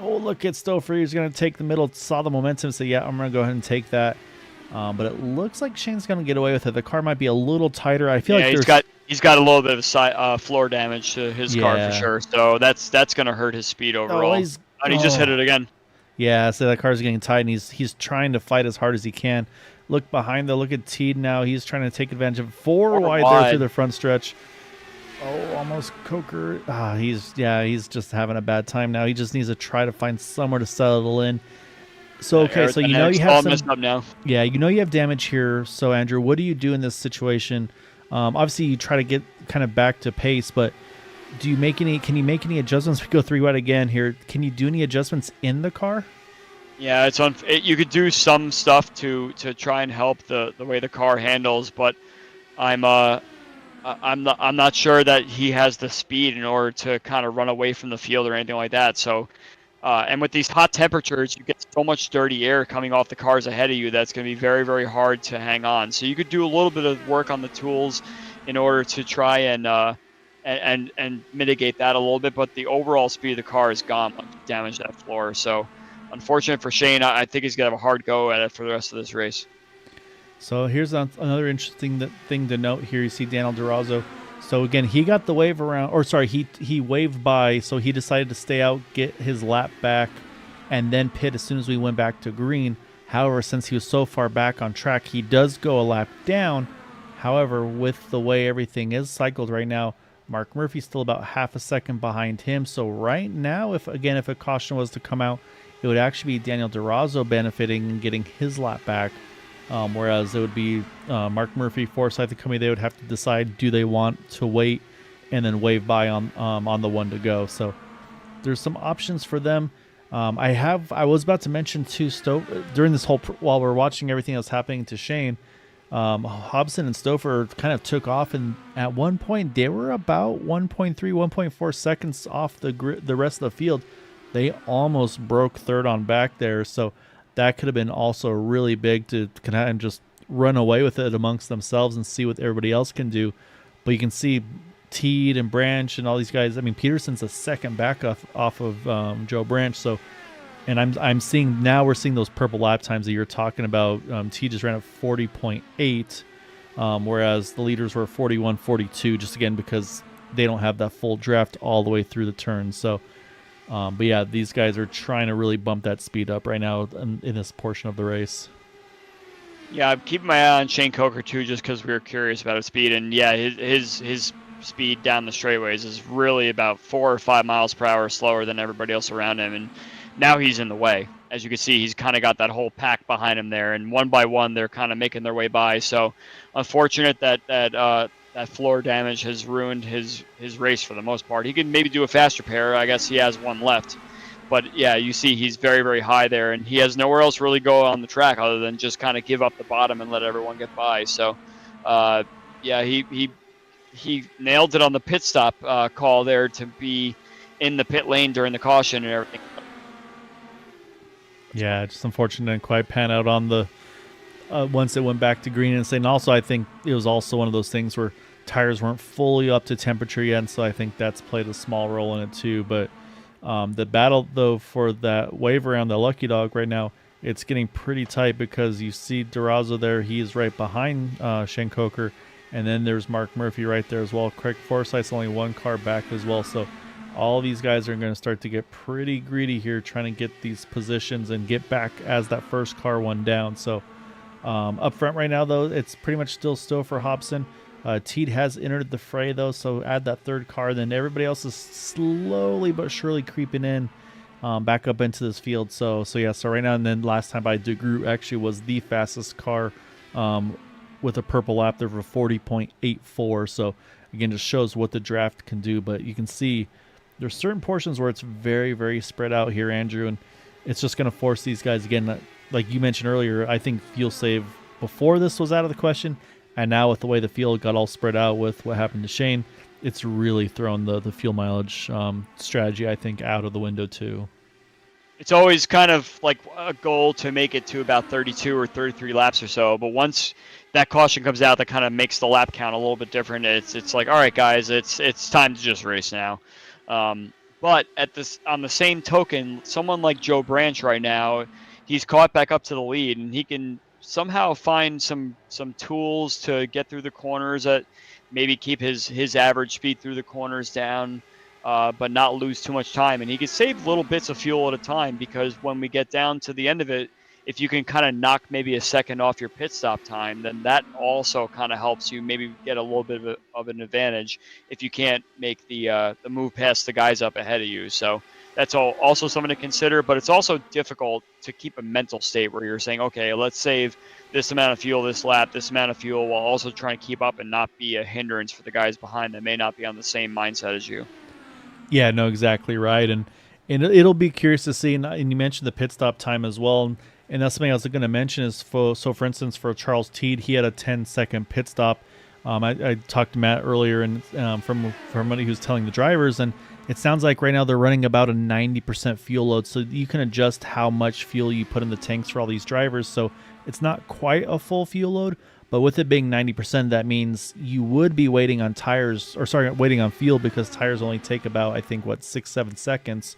oh, look at Stouffer. He's going to take the middle. Saw the momentum. Say, yeah, I'm going to go ahead and take that. But it looks like Shane's going to get away with it. The car might be a little tighter. I feel like he's got a little bit of floor damage to his car for sure. So that's going to hurt his speed overall. And he just hit it again. Yeah, so that car's getting tight, and he's trying to fight as hard as he can. Look behind, though. Look at Teed now. He's trying to take advantage of four wide there through the front stretch. Oh, almost Coker. He's just having a bad time now. He just needs to try to find somewhere to settle in. So, okay, so you know you have messed up now. Yeah, you know you have damage here. So, Andrew, what do you do in this situation? Obviously, you try to get kind of back to pace, but can you make any adjustments? We go 3 wide again here. Can you do any adjustments in the car? Yeah, you could do some stuff to try and help the way the car handles, but I'm not sure that he has the speed in order to kind of run away from the field or anything like that. So, and with these hot temperatures, you get so much dirty air coming off the cars ahead of you that's going to be very, very hard to hang on. So you could do a little bit of work on the tools in order to try and mitigate that a little bit. But the overall speed of the car is gone once you damage that floor. So, unfortunate for Shane, I think he's going to have a hard go at it for the rest of this race. So here's another interesting thing to note here. You see Daniel Durazo. So again, he got the wave around, or sorry, he waved by, so he decided to stay out, get his lap back, and then pit as soon as we went back to green. However, since he was so far back on track, he does go a lap down. However, with the way everything is cycled right now, Mark Murphy's still about half a second behind him. So right now, if a caution was to come out, it would actually be Daniel Durazo benefiting and getting his lap back. Whereas it would be Mark Murphy, Forsyth, the company, they would have to decide, do they want to wait and then wave by on the one to go. So there's some options for them. I was about to mention too, during this whole, while we're watching everything that's happening to Shane, Hobson and Stouffer kind of took off, and at one point they were about 1.3, 1.4 seconds off the rest of the field. They almost broke third on back there, so that could have been also really big to kind of just run away with it amongst themselves and see what everybody else can do. But you can see Teed and Branch and all these guys. I mean, Peterson's a second back off of Joe Branch. So, and I'm seeing now, we're seeing those purple lap times that you're talking about. Teed just ran at 40.8, whereas the leaders were 41.42. Just again because they don't have that full draft all the way through the turns. So. But yeah, these guys are trying to really bump that speed up right now in this portion of the race. Yeah, I'm keeping my eye on Shane Coker too, just because we were curious about his speed. And yeah, his speed down the straightaways is really about 4 or 5 miles per hour slower than everybody else around him. And now he's in the way. As you can see, he's kind of got that whole pack behind him there. And one by one, they're kind of making their way by. So unfortunate that floor damage has ruined his race for the most part. He can maybe do a faster pair. I guess he has one left. But yeah, you see he's very, very high there, and he has nowhere else really go on the track other than just kind of give up the bottom and let everyone get by. So yeah, he nailed it on the pit stop call there to be in the pit lane during the caution and everything. Yeah, just unfortunate and quite pan out on the once it went back to green. And also, I think it was also one of those things where tires weren't fully up to temperature yet, and so I think that's played a small role in it too. But the battle, though, for that wave around the Lucky Dog right now, it's getting pretty tight because you see Durazo there. He's right behind Shane Coker, and then there's Mark Murphy right there as well. Craig Forsyth's only one car back as well. So all these guys are going to start to get pretty greedy here, trying to get these positions and get back as that first car one down. So up front right now, though, it's pretty much still Stouffer, Hobson. Teed has entered the fray, though, so add that third car. Then everybody else is slowly but surely creeping in back up into this field. So yeah, so right now, and then last time by DeGroot actually was the fastest car with a purple lap there for 40.84. So again, just shows what the draft can do. But you can see there's certain portions where it's very, very spread out here, Andrew, and it's just going to force these guys again. Like you mentioned earlier, I think fuel save before this was out of the question. And now with the way the field got all spread out with what happened to Shane, it's really thrown the fuel mileage strategy, I think, out of the window too. it's always kind of like a goal to make it to about 32 or 33 laps or so. But once that caution comes out, that kind of makes the lap count a little bit different. It's like, all right, guys, it's time to just race now. Um, but at this, on the same token, someone like Joe Branch right now, he's caught back up to the lead, and he can somehow find some tools to get through the corners that maybe keep his average speed through the corners down, but not lose too much time. And he can save little bits of fuel at a time, because when we get down to the end of it, if you can kind of knock maybe a second off your pit stop time, then that also kind of helps you maybe get a little bit of an advantage if you can't make the move past the guys up ahead of you. So that's also something to consider. But it's also difficult to keep a mental state where you're saying, okay, let's save this amount of fuel this lap, this amount of fuel, while also trying to keep up and not be a hindrance for the guys behind that may not be on the same mindset as you. Yeah, no, exactly right, and it'll be curious to see. And you mentioned the pit stop time as well, and that's something I was going to mention. Is for instance, for Charles Teed, he had a 10-second pit stop. I talked to Matt earlier, and from somebody who's telling the drivers, and it sounds like right now they're running about a 90% fuel load, so you can adjust how much fuel you put in the tanks for all these drivers. So it's not quite a full fuel load, but with it being 90%, that means you would be waiting on waiting on fuel, because tires only take about, I think, 6-7 seconds.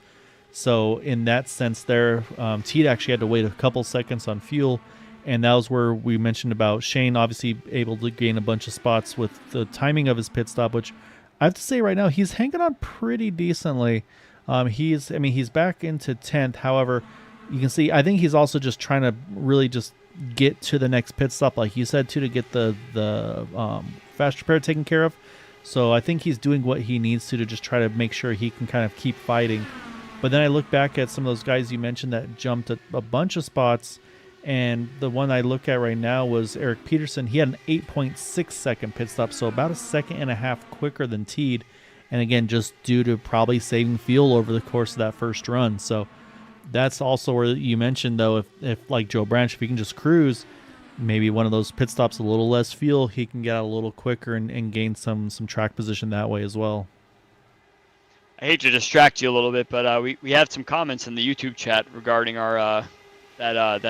So in that sense, there, Teed actually had to wait a couple seconds on fuel, and that was where we mentioned about Shane obviously able to gain a bunch of spots with the timing of his pit stop, which I have to say right now he's hanging on pretty decently. He's back into 10th. However, you can see I think he's also just trying to really just get to the next pit stop, like you said, too, to get the fast repair taken care of. So I think he's doing what he needs to just try to make sure he can kind of keep fighting. But then I look back at some of those guys you mentioned that jumped a bunch of spots, and the one I look at right now was Eric Peterson. He had an 8.6-second pit stop, so about a second and a half quicker than Teed, and again, just due to probably saving fuel over the course of that first run. So that's also where you mentioned, though, if like Joe Branch, if he can just cruise, maybe one of those pit stops, a little less fuel, he can get out a little quicker and gain some track position that way as well. I hate to distract you a little bit, but we have some comments in the YouTube chat regarding our that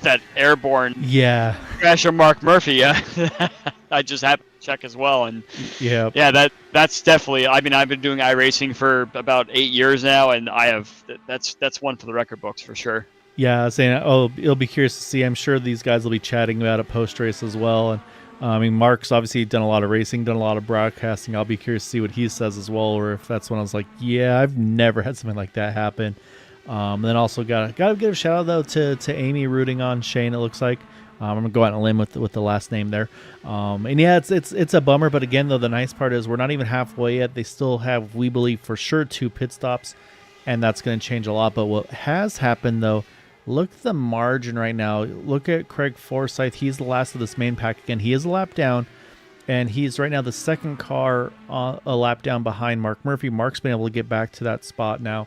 that airborne Yeah. crash of Mark Murphy. I just happened to check as well, and Yeah. yeah, that's definitely. I mean, I've been doing iRacing for about 8 years now, and that's one for the record books for sure. Yeah, saying, oh, it'll be curious to see. I'm sure these guys will be chatting about it post race as well. And Mark's obviously done a lot of racing, done a lot of broadcasting. I'll be curious to see what he says as well, or if that's when I was like, yeah, I've never had something like that happen. Then also got to give a shout out though to Amy rooting on Shane. It looks like I'm gonna go out on a limb with the last name there. And yeah, it's a bummer, but again though, the nice part is we're not even halfway yet. They still have, we believe for sure, 2 pit stops, and that's going to change a lot. But what has happened though, look at the margin right now. Look at Craig Forsyth. He's the last of this main pack again. He is a lap down, and he's right now the second car a lap down behind Mark Murphy. Mark's been able to get back to that spot now.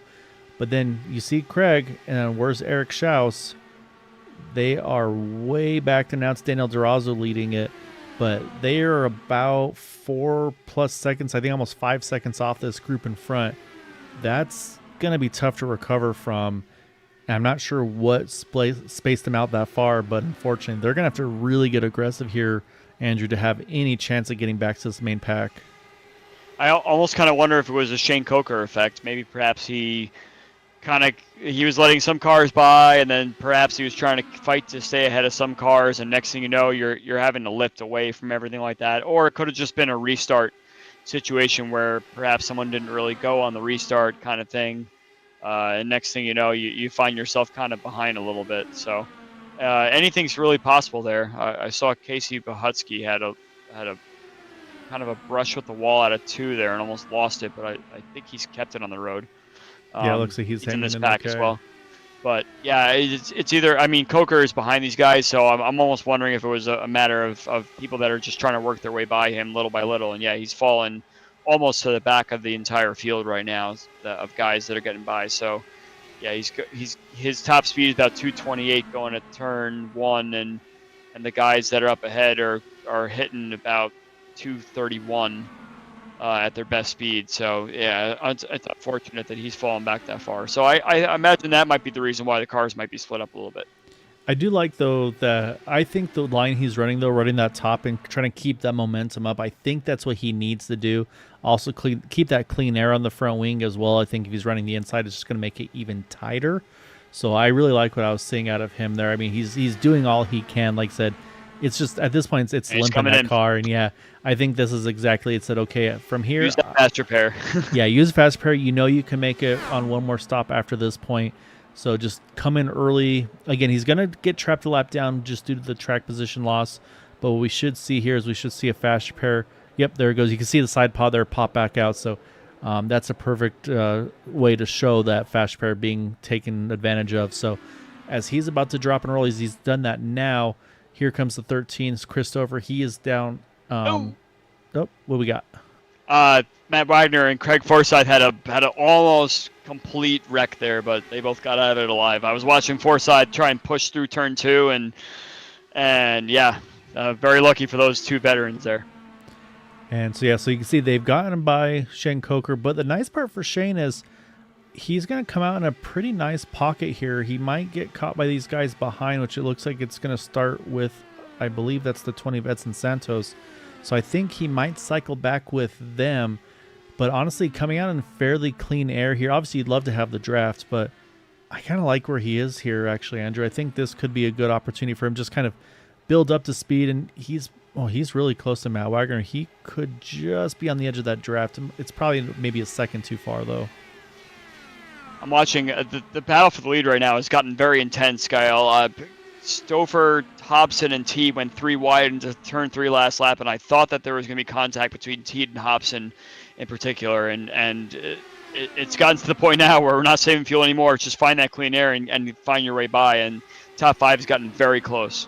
But then you see Craig, and where's Eric Schaus? They are way back, and now it's Daniel Durazo leading it. But they are about 4+ seconds, I think almost 5 seconds off this group in front. That's going to be tough to recover from. I'm not sure what spaced them out that far, but unfortunately, they're going to have to really get aggressive here, Andrew, to have any chance of getting back to this main pack. I almost kind of wonder if it was a Shane Coker effect. Maybe perhaps he was letting some cars by, and then perhaps he was trying to fight to stay ahead of some cars, and next thing you know, you're having to lift away from everything like that. Or it could have just been a restart situation where perhaps someone didn't really go on the restart kind of thing. And next thing you know, you find yourself kind of behind a little bit. So anything's really possible there. I saw Casey Bahutsky had a kind of a brush with the wall out of 2 there and almost lost it, but I think he's kept it on the road. Yeah, it looks like he's in this in pack okay as well. But yeah, it's either, I mean, Coker is behind these guys, so I'm almost wondering if it was a matter of people that are just trying to work their way by him little by little. And yeah, he's fallen almost to the back of the entire field right now of guys that are getting by. So yeah, his top speed is about 228 going at turn 1, and the guys that are up ahead are hitting about 231. at their best speed. So yeah, it's unfortunate that he's fallen back that far. So I imagine that might be the reason why the cars might be split up a little bit. I do like, though, that I think the line he's running, though, running that top and trying to keep that momentum up, I think that's what he needs to do. Also, keep that clean air on the front wing as well. I think if he's running the inside, it's just going to make it even tighter. So I really like what I was seeing out of him there. I mean, he's doing all he can. Like I said, it's just at this point, it's limping that car. And yeah, I think this is exactly it. Said, okay, from here. Use that fast repair. Yeah, use fast repair. You know you can make it on one more stop after this point. So just come in early. Again, he's going to get trapped a lap down just due to the track position loss. But what we should see here is we should see a fast repair. Yep, there it goes. You can see the side pod there pop back out. So that's a perfect way to show that fast repair being taken advantage of. So as he's about to drop and roll, as he's done that now, here comes the 13. It's Christopher. He is down. Oh, what we got? Matt Wagner and Craig Forsyth had an almost complete wreck there, but they both got out of it alive. I was watching Forsyth try and push through turn 2, and yeah, very lucky for those two veterans there. And so, yeah, so you can see they've gotten him by Shane Coker, but the nice part for Shane is he's going to come out in a pretty nice pocket here. He might get caught by these guys behind, which it looks like it's going to start with, I believe that's the 20 vets and Santos. So I think he might cycle back with them. But honestly, coming out in fairly clean air here. Obviously, you'd love to have the draft, but I kind of like where he is here, actually, Andrew. I think this could be a good opportunity for him, just kind of build up to speed. And he's really close to Matt Wagner. He could just be on the edge of that draft. It's probably maybe a second too far, though. I'm watching the battle for the lead right now has gotten very intense, Kyle. Stouffer, Hobson, and Teed went 3 wide into turn 3 last lap, and I thought that there was going to be contact between Teed and Hobson in particular, and it's gotten to the point now where we're not saving fuel anymore. It's just find that clean air and find your way by, and top 5 has gotten very close.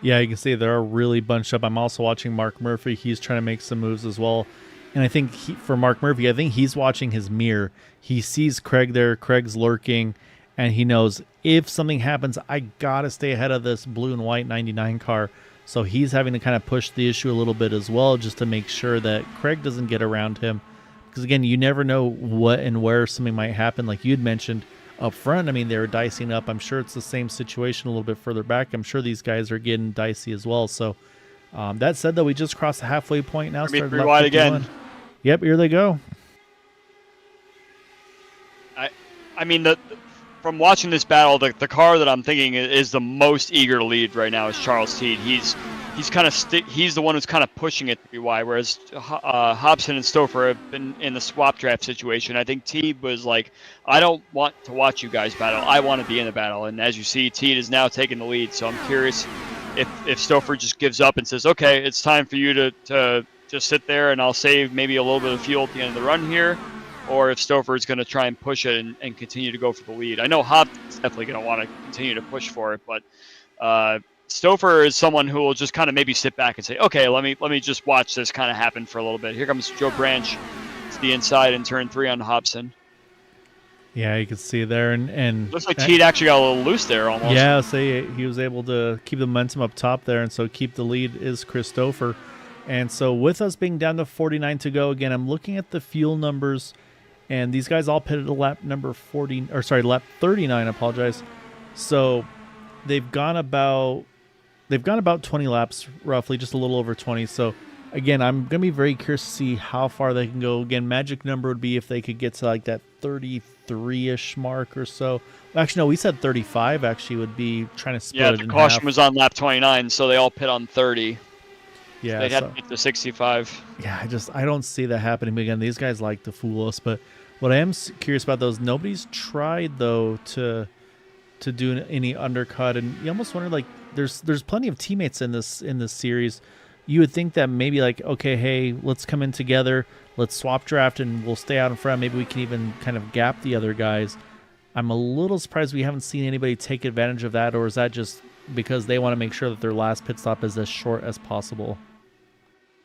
Yeah, you can see they're really bunched up. I'm also watching Mark Murphy. He's trying to make some moves as well. And I think for Mark Murphy, I think he's watching his mirror. He sees Craig there. Craig's lurking, and he knows if something happens, I got to stay ahead of this blue and white 99 car. So he's having to kind of push the issue a little bit as well, just to make sure that Craig doesn't get around him. Because, again, you never know what and where something might happen. Like you'd mentioned up front, I mean, they were dicing up. I'm sure it's the same situation a little bit further back. I'm sure these guys are getting dicey as well. So that said, though, we just crossed the halfway point now. 3 wide again. Yep, here they go. I mean, from watching this battle, the car that I'm thinking is the most eager to lead right now is Charles Teed. He's kind of he's the one who's kind of pushing it to be wide, whereas Hobson and Stouffer have been in the swap draft situation. I think Teed was like, I don't want to watch you guys battle. I want to be in the battle. And as you see, Teed is now taking the lead. So I'm curious if Stouffer just gives up and says, okay, it's time for you to just sit there and I'll save maybe a little bit of fuel at the end of the run here, or if Stouffer is going to try and push it and continue to go for the lead. I know Hobson's definitely going to want to continue to push for it, but Stouffer is someone who will just kind of maybe sit back and say, okay, let me just watch this kind of happen for a little bit. Here comes Joe Branch to the inside in turn 3 on Hobson. Yeah, you can see there, and looks like Teed actually got a little loose there almost. Yeah, he was able to keep the momentum up top there, and so keep the lead is Christopher. And so with us being down to 49 to go, again, I'm looking at the fuel numbers, and these guys all pitted at lap 39. I apologize. So they've gone about 20 laps, roughly, just a little over 20. So again, I'm gonna be very curious to see how far they can go. Again, magic number would be if they could get to like that 33-ish mark or so. Actually, no, we said 35. Actually, would be trying to split it in half. Yeah, the caution was on lap 29, so they all pit on 30. Yeah, so they'd have to get to 65. Yeah, I don't see that happening. But again, these guys like to fool us. But what I am curious about, though, is nobody's tried though to do any undercut, and you almost wonder, like, there's plenty of teammates in this series. You would think that maybe like, okay, hey, let's come in together, let's swap draft, and we'll stay out in front. Maybe we can even kind of gap the other guys. I'm a little surprised we haven't seen anybody take advantage of that, or is that just because they want to make sure that their last pit stop is as short as possible?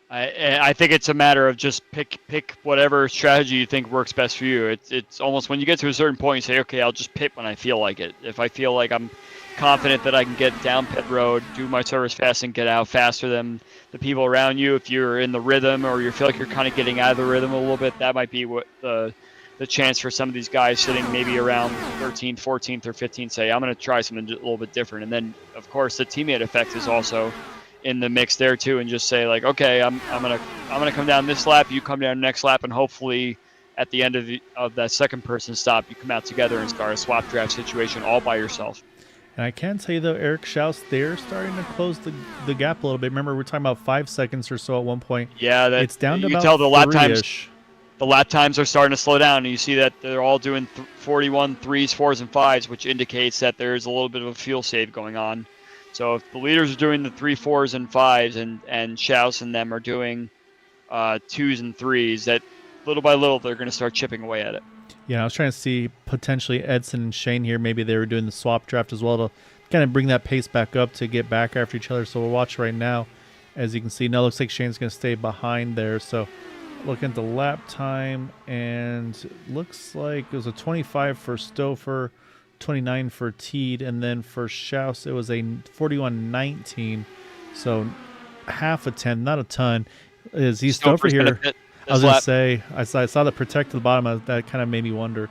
I think it's a matter of just pick whatever strategy you think works best for you. It's almost when you get to a certain point, you say, okay, I'll just pit when I feel like it. If I feel like I'm confident that I can get down pit road, do my service fast, and get out faster than the people around you. If you're in the rhythm or you feel like you're kind of getting out of the rhythm a little bit, that might be what the chance for some of these guys sitting maybe around 13th, 14th, or 15th say, I'm going to try something a little bit different. And then, of course, the teammate effect is also in the mix there too, and just say like, okay, I'm gonna come down this lap, you come down next lap, and hopefully at the end of that second person stop, you come out together and start a swap draft situation all by yourself. And I can tell you though, Eric Schaus, they're starting to close the gap a little bit. Remember, we're talking about 5 seconds or so at one point. Yeah, it's down to you about can tell the lap times. three-ish. The lap times are starting to slow down, and you see that they're all doing 41 threes, fours, and fives, which indicates that there's a little bit of a fuel save going on. So if the leaders are doing the 3, 4s, and 5s, and Schaus and them are doing 2s and 3s, that little by little they're going to start chipping away at it. Yeah, I was trying to see potentially Edson and Shane here. Maybe they were doing the swap draft as well to kind of bring that pace back up to get back after each other. So we'll watch right now. As you can see, now it looks like Shane's going to stay behind there. So looking at the lap time, and looks like it was a 25 for Stouffer, 29 for Teed, and then for Schaus it was a 41.19, so half a 10, not a ton. Is he Stouffer here? I was gonna say I saw the protect to the bottom. That kind of made me wonder.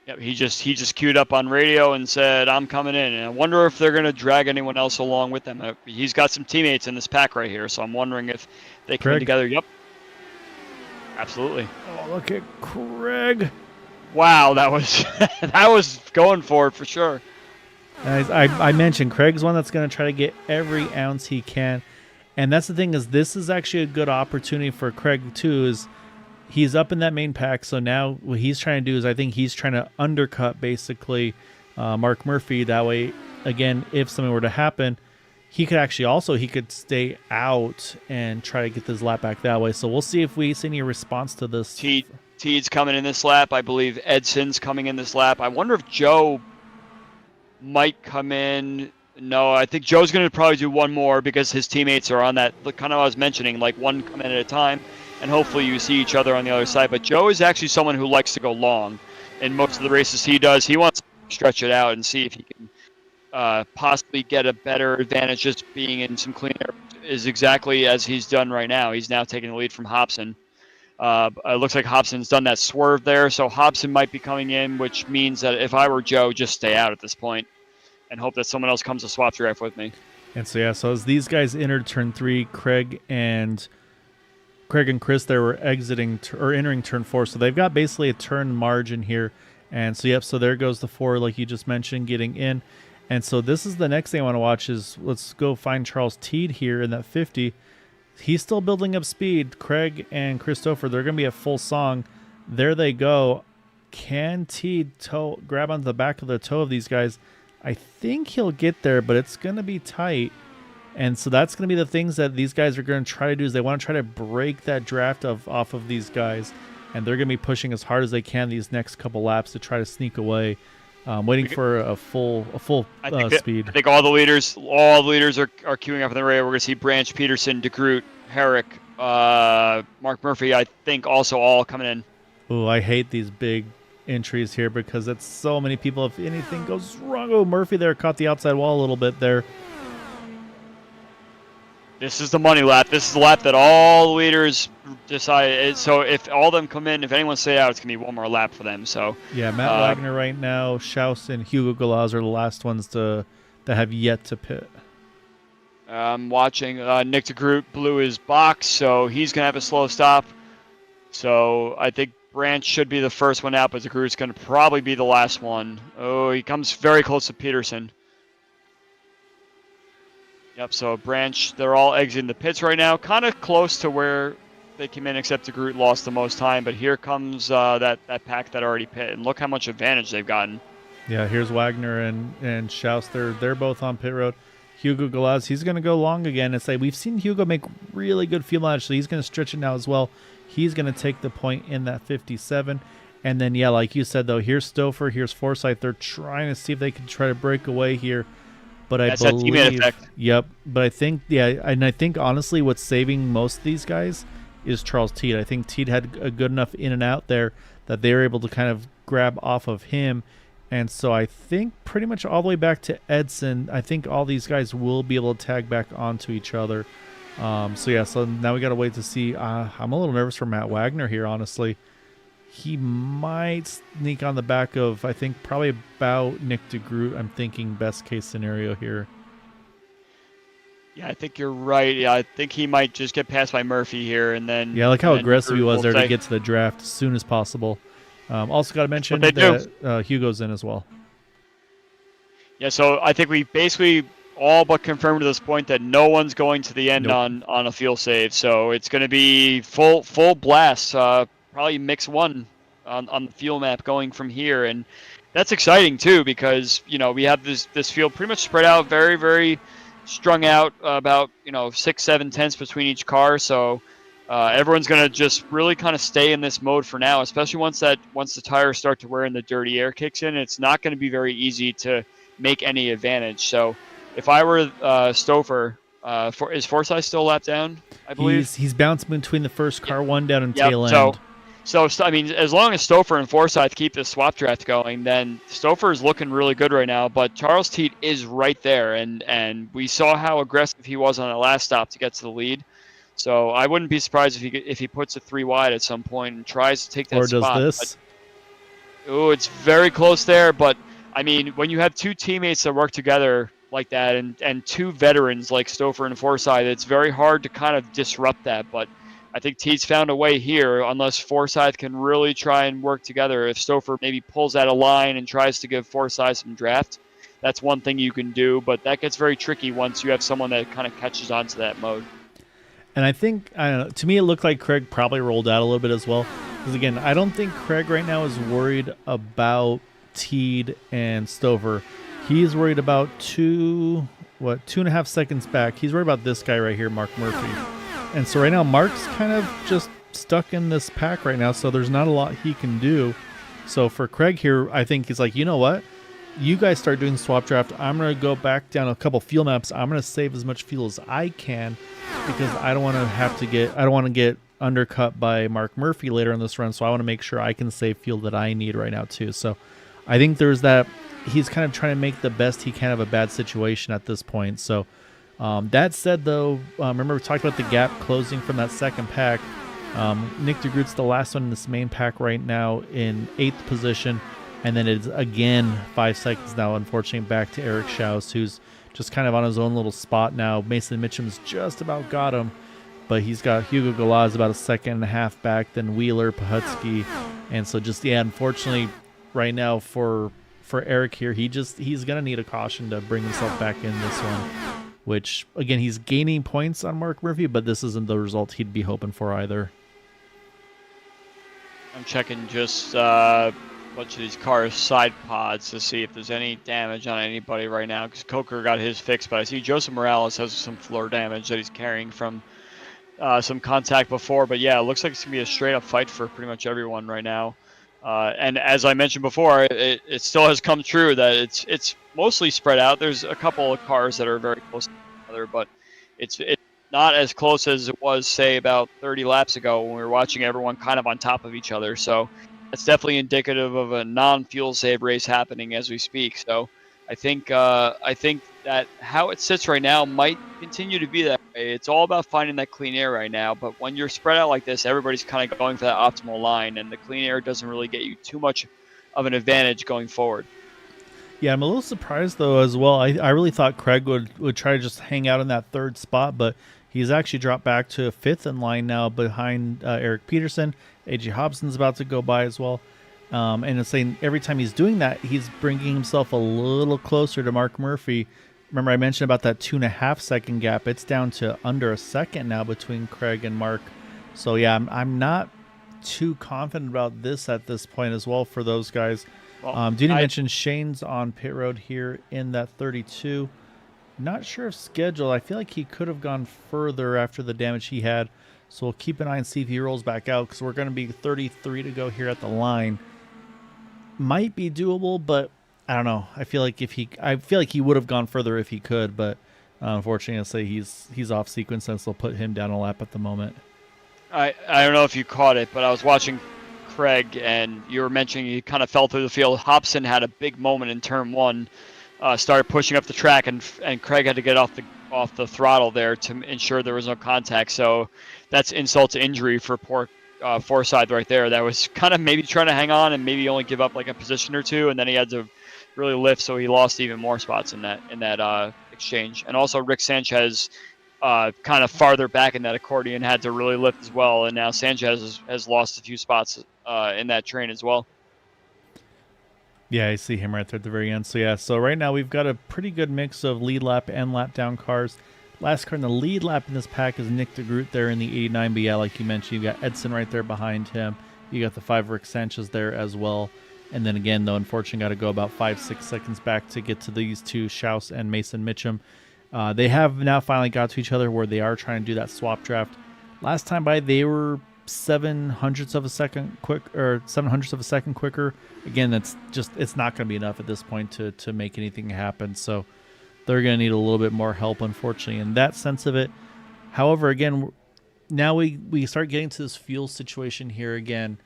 Yep, he just queued up on radio and said, I'm coming in, and I wonder if they're gonna drag anyone else along with them. He's got some teammates in this pack right here, so I'm wondering if they come in together. Yep, absolutely. Oh, look at Craig. Wow, that was that was going for it for sure. I mentioned Craig's one that's going to try to get every ounce he can, and that's the thing, is this is actually a good opportunity for Craig too. Is he's up in that main pack, so now what he's trying to do is I think he's trying to undercut basically Mark Murphy. That way, again, if something were to happen, he could stay out and try to get this lap back that way. So we'll see if we see any response to this. Teed's coming in this lap. I believe Edson's coming in this lap. I wonder if Joe might come in. No, I think Joe's going to probably do one more because his teammates are on that, kind of I was mentioning, like one come in at a time, and hopefully you see each other on the other side. But Joe is actually someone who likes to go long. In most of the races he does, he wants to stretch it out and see if he can possibly get a better advantage just being in some clean air, is exactly as he's done right now. He's now taking the lead from Hobson. It looks like Hobson's done that swerve there, so Hobson might be coming in, which means that if I were Joe, just stay out at this point and hope that someone else comes to swap draft with me. And so, yeah, so as these guys entered turn 3, Craig and Chris there were exiting or entering turn 4, so they've got basically a turn margin here. And so, yep, so there goes the 4, like you just mentioned, getting in. And so this is the next thing I want to watch is let's go find Charles Teed here in that 50. He's still building up speed. Craig and Christopher, they're going to be at full song. There they go. Can Teed grab onto the back of the toe of these guys? I think he'll get there, but it's going to be tight. And so that's going to be the things that these guys are going to try to do, is they want to try to break that draft off of these guys. And they're going to be pushing as hard as they can these next couple laps to try to sneak away. Waiting for a full speed. I think all the leaders are queuing up in the rail. We're going to see Branch, Peterson, DeGroot, Herrick, Mark Murphy, I think also all coming in. Oh, I hate these big entries here because it's so many people. If anything goes wrong, oh, Murphy there caught the outside wall a little bit there. This is the money lap. This is the lap that all the leaders decide. So if all of them come in, if anyone stay out, it's going to be one more lap for them. So yeah, Matt Wagner right now, Schaus and Hugo Galaz are the last ones that have yet to pit. I'm watching Nick DeGroot blew his box, so he's going to have a slow stop. So I think Branch should be the first one out, but DeGroot's going to probably be the last one. Oh, he comes very close to Peterson. Yep, so Branch, they're all exiting the pits right now, kind of close to where they came in, except DeGroot lost the most time. But here comes that pack that already pit, and look how much advantage they've gotten. Yeah, here's Wagner and Schaus. They're both on pit road. Hugo Galaz, he's going to go long again. And say we've seen Hugo make really good fuel mileage, so he's going to stretch it now as well. He's going to take the point in that 57. And then, yeah, like you said, though, here's Stouffer, here's Forsyth. They're trying to see if they can try to break away here. But I That's that teammate believe, effect. yep. But I think, yeah, and I think honestly, what's saving most of these guys is Charles Teed. I think Teed had a good enough in and out there that they were able to kind of grab off of him. And so I think pretty much all the way back to Edson, I think all these guys will be able to tag back onto each other. So yeah, so now we got to wait to see. I'm a little nervous for Matt Wagner here, honestly. He might sneak on the back of, I think, probably about Nick DeGroot. I'm thinking best case scenario here. Yeah, I think you're right. Yeah, I think he might just get passed by Murphy here, and then Yeah, I like how aggressive he was there stay. to get to the draft as soon as possible. Also got to mention What they that Hugo's in as well. Yeah, so I think we basically all but confirmed to this point that no one's going to the end on a fuel save. So it's going to be full blast. Probably mix one on the fuel map going from here, and that's exciting too because we have this field pretty much spread out, very very strung out, about 6-7 tenths between each car. So everyone's going to just really kind of stay in this mode for now, especially once the tires start to wear and the dirty air kicks in. It's not going to be very easy to make any advantage. So if I were Stouffer, is Forsyth still a lap down? I believe He's bouncing between the first car, one down and Yep. tail end. So I mean, as long as Stouffer and Forsyth keep this swap draft going, then Stouffer is looking really good right now. But Charles Teed is right there, and we saw how aggressive he was on the last stop to get to the lead. So I wouldn't be surprised if he puts it 3 wide at some point and tries to take that spot. Or does this? Oh, it's very close there, but I mean, when you have two teammates that work together like that, and two veterans like Stouffer and Forsyth, it's very hard to kind of disrupt that. But I think Teed's found a way here, unless Forsyth can really try and work together. If Stouffer maybe pulls out a line and tries to give Forsyth some draft, that's one thing you can do, but that gets very tricky once you have someone that kind of catches onto that mode. And I think, I don't know, to me it looked like Craig probably rolled out a little bit as well. Because again, I don't think Craig right now is worried about Teed and Stouffer. He's worried about 2.5 seconds back. He's worried about this guy right here, Mark Murphy. And so right now, Mark's kind of just stuck in this pack right now, so there's not a lot he can do. So for Craig here, I think he's like, you know what? You guys start doing the swap draft. I'm going to go back down a couple fuel maps. I'm going to save as much fuel as I can because I don't want to get undercut by Mark Murphy later in this run, so I want to make sure I can save fuel that I need right now too. So I think there's that. He's kind of trying to make the best he can of a bad situation at this point. So that said, though, remember we talked about the gap closing from that second pack. Nick DeGroot's the last one in this main pack right now in 8th position. And then it's again 5 seconds now, unfortunately, back to Eric Schaus, who's just kind of on his own little spot now. Mason Mitchum's just about got him, but he's got Hugo Galaz about 1.5 seconds back, then Wheeler, Pahutsky. And so just, yeah, unfortunately, right now for Eric here, he's going to need a caution to bring himself back in this one, which, again, he's gaining points on Mark Murphy, but this isn't the result he'd be hoping for either. I'm checking just bunch of these cars' side pods to see if there's any damage on anybody right now, because Coker got his fixed, but I see Joseph Morales has some floor damage that he's carrying from some contact before. But yeah, it looks like it's going to be a straight up fight for pretty much everyone right now. And as I mentioned before, it still has come true that it's mostly spread out. There's a couple of cars that are very close to each other, but it's not as close as it was, say, about 30 laps ago when we were watching everyone kind of on top of each other. So that's definitely indicative of a non-fuel save race happening as we speak. So I think that how it sits right now might continue to be that way. It's all about finding that clean air right now. But when you're spread out like this, everybody's kind of going for that optimal line, and the clean air doesn't really get you too much of an advantage going forward. Yeah, I'm a little surprised, though, as well. I really thought Craig would try to just hang out in that 3rd spot, but he's actually dropped back to 5th in line now behind Eric Peterson. A.J. Hobson's about to go by as well. And it's saying every time he's doing that, he's bringing himself a little closer to Mark Murphy. Remember I mentioned about that 2.5 second gap. It's down to under 1 second now between Craig and Mark. So, yeah, I'm not too confident about this at this point as well for those guys. Well, did you mention Shane's on pit road here in that 32? Not sure of schedule. I feel like he could have gone further after the damage he had. So we'll keep an eye and see if he rolls back out, because we're going to be 33 to go here at the line. Might be doable, but I don't know. I feel like he would have gone further if he could, but unfortunately, I'll say he's off sequence, since they'll put him down a lap at the moment. I don't know if you caught it, but I was watching Craig, and you were mentioning he kind of fell through the field. Hobson had a big moment in turn one, started pushing up the track, and Craig had to get off the throttle there to ensure there was no contact. So that's insult to injury for poor Forsyth right there. That was kind of maybe trying to hang on and maybe only give up like a position or two, and then he had to really lift, so he lost even more spots in that exchange. And also Rick Sanchez, kind of farther back in that accordion, had to really lift as well, and now Sanchez has lost a few spots in that train as well. Yeah, I see him right there at the very end. So yeah, so right now we've got a pretty good mix of lead lap and lap down cars. Last car in the lead lap in this pack is Nick DeGroot there in the 89, but yeah, like you mentioned, you got Edson right there behind him. You got the 5 Rick Sanchez there as well. And then again, though, unfortunately, got to go about 5-6 seconds back to get to these two, Schaus and Mason Mitchum. They have now finally got to each other where they are trying to do that swap draft. Last time by, they were 700ths of a second quicker. Again, that's just, it's not going to be enough at this point to make anything happen. So they're going to need a little bit more help, unfortunately, in that sense of it. However, again, now we start getting to this fuel situation here again.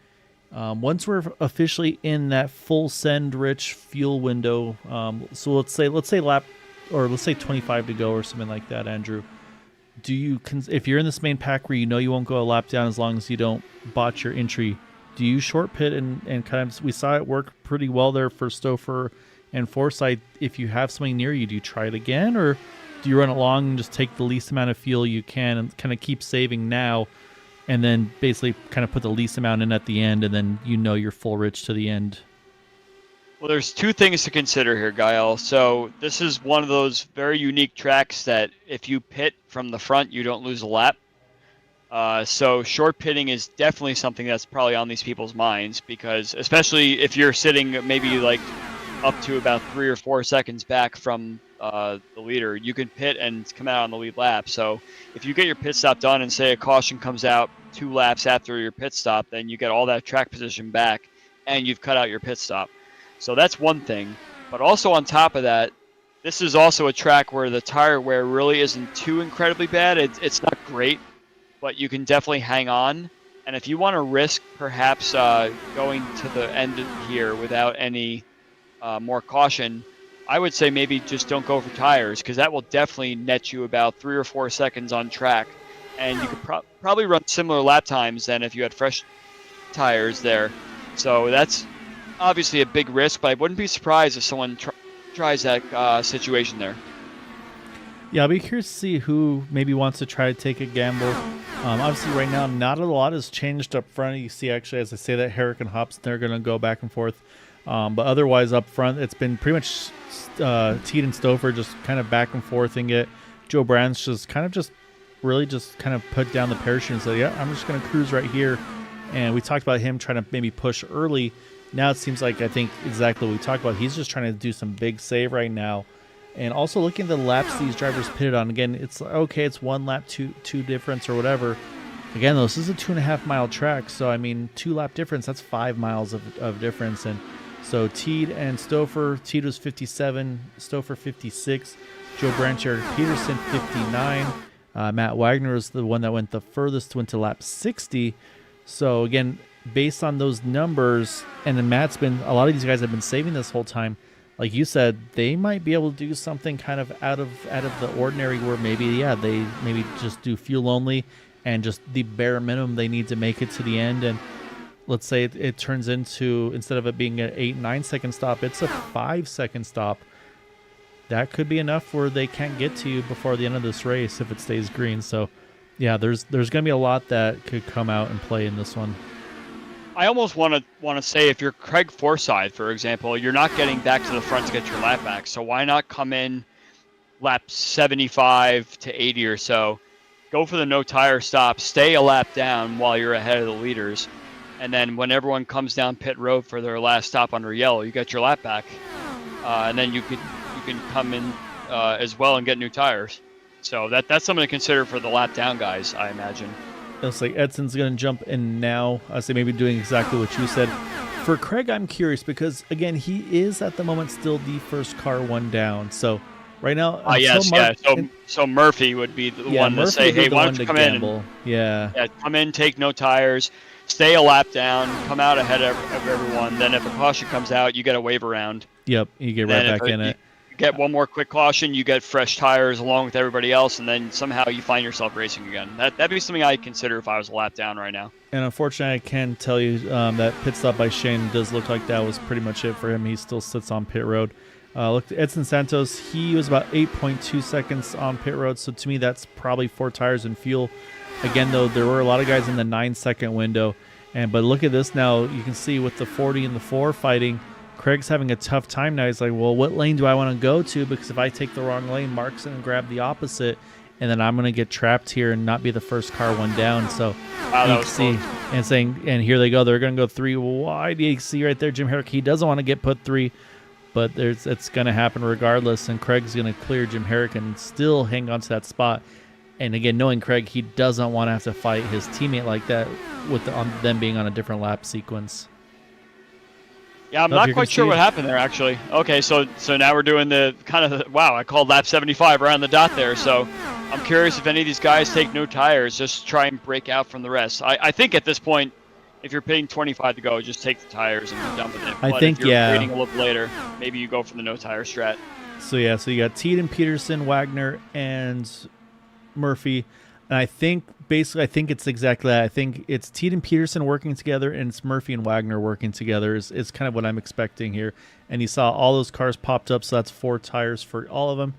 Once we're officially in that full send rich fuel window, so let's say lap, or let's say 25 to go or something like that, Andrew. Do you, if you're in this main pack where you won't go a lap down as long as you don't botch your entry, do you short pit and kind of, we saw it work pretty well there for Stouffer and Forsyth. If you have something near you, do you try it again, or do you run along and just take the least amount of fuel you can and kind of keep saving now, and then basically kind of put the least amount in at the end, and then you're full rich to the end? Well, there's two things to consider here, Gael. So this is one of those very unique tracks that if you pit from the front, you don't lose a lap. So short pitting is definitely something that's probably on these people's minds, because especially if you're sitting maybe like up to about 3 or 4 seconds back from the leader, you can pit and come out on the lead lap. So if you get your pit stop done and say a caution comes out 2 laps after your pit stop, then you get all that track position back and you've cut out your pit stop. So that's one thing. But also on top of that, this is also a track where the tire wear really isn't too incredibly bad. It's not great, but you can definitely hang on. And if you want to risk perhaps going to the end here without any more caution, I would say maybe just don't go for tires, because that will definitely net you about 3 or 4 seconds on track. And you could probably run similar lap times than if you had fresh tires there. So that's obviously a big risk, but I wouldn't be surprised if someone tries that situation there. Yeah, I'll be curious to see who maybe wants to try to take a gamble. Obviously, right now, not a lot has changed up front. You see, actually, as I say that, Herrick and Hobson, they're going to go back and forth. But otherwise, up front, it's been pretty much Teed and Stouffer just kind of back and forthing it. Joe Brands just kind of put down the parachute and said, yeah, I'm just going to cruise right here. And we talked about him trying to maybe push early. Now it seems like, I think exactly what we talked about, he's just trying to do some big save right now. And also looking at the laps these drivers pitted on, again, it's okay, it's 1 lap, two difference or whatever. Again, though, this is a 2.5 mile track, so I mean, 2 lap difference, that's 5 miles of difference. And so Teed and Stouffer, Teed was 57, Stouffer 56, Joe Brancher Peterson 59. Matt Wagner was the one that went the furthest, went to lap 60. So again, based on those numbers, and then Matt's been, a lot of these guys have been saving this whole time. Like you said, they might be able to do something kind of out of the ordinary, where maybe, they maybe just do fuel only and just the bare minimum they need to make it to the end. And let's say it turns into, instead of it being an 8-9 second stop, it's a 5 second stop. That could be enough where they can't get to you before the end of this race if it stays green. So yeah, there's going to be a lot that could come out and play in this one. I almost want to say, if you're Craig Forsyth, for example, you're not getting back to the front to get your lap back. So why not come in lap 75 to 80 or so, go for the no tire stop, stay a lap down while you're ahead of the leaders, and then when everyone comes down pit road for their last stop under yellow, you get your lap back, and then you can come in as well and get new tires. So that's something to consider for the lap down guys, I imagine. Looks like Edson's going to jump in now. I say maybe doing exactly what you said. For Craig, I'm curious because, again, he is at the moment still the first car one down. So right now, until Yes, yeah. So Murphy would be the one to Murphy say, would be hey, the why one don't to you come in gamble. and come in, take no tires, stay a lap down, come out ahead of everyone. Then if a caution comes out, you get a wave around. Yep, you get right back in it. You get one more quick caution, you get fresh tires along with everybody else, and then somehow you find yourself racing again. That'd be something I'd consider if I was a lap down right now. And unfortunately, I can tell you that pit stop by Shane does look like that was pretty much it for him. He still sits on pit road. Look, Edson Santos, he was about 8.2 seconds on pit road, so to me that's probably 4 tires and fuel. Again, though, there were a lot of guys in the 9-second window, but look at this now. You can see with the 40 and the 4 fighting, Craig's having a tough time now. He's like, well, what lane do I want to go to? Because if I take the wrong lane, Mark's going to grab the opposite, and then I'm going to get trapped here and not be the first car one down. So wow, you can see, and here they go. They're going to go 3 wide. You see right there, Jim Herrick. He doesn't want to get put 3, but it's going to happen regardless, and Craig's going to clear Jim Herrick and still hang on to that spot. And again, knowing Craig, he doesn't want to have to fight his teammate like that with them being on a different lap sequence. Yeah, I'm not quite sure what happened there, actually. Okay, so now we're doing the kind of, wow, I called lap 75 around the dot there. So I'm curious if any of these guys take no tires, just try and break out from the rest. I think at this point, if you're pitting 25 to go, just take the tires and be done with it. I think, if you're waiting a little later, maybe you go for the no tire strat. So yeah, so you got Teed and Peterson, Wagner, and Murphy. And I think it's exactly that. I think it's Teed and Peterson working together, and it's Murphy and Wagner working together is kind of what I'm expecting here. And you saw all those cars popped up, so that's 4 tires for all of them.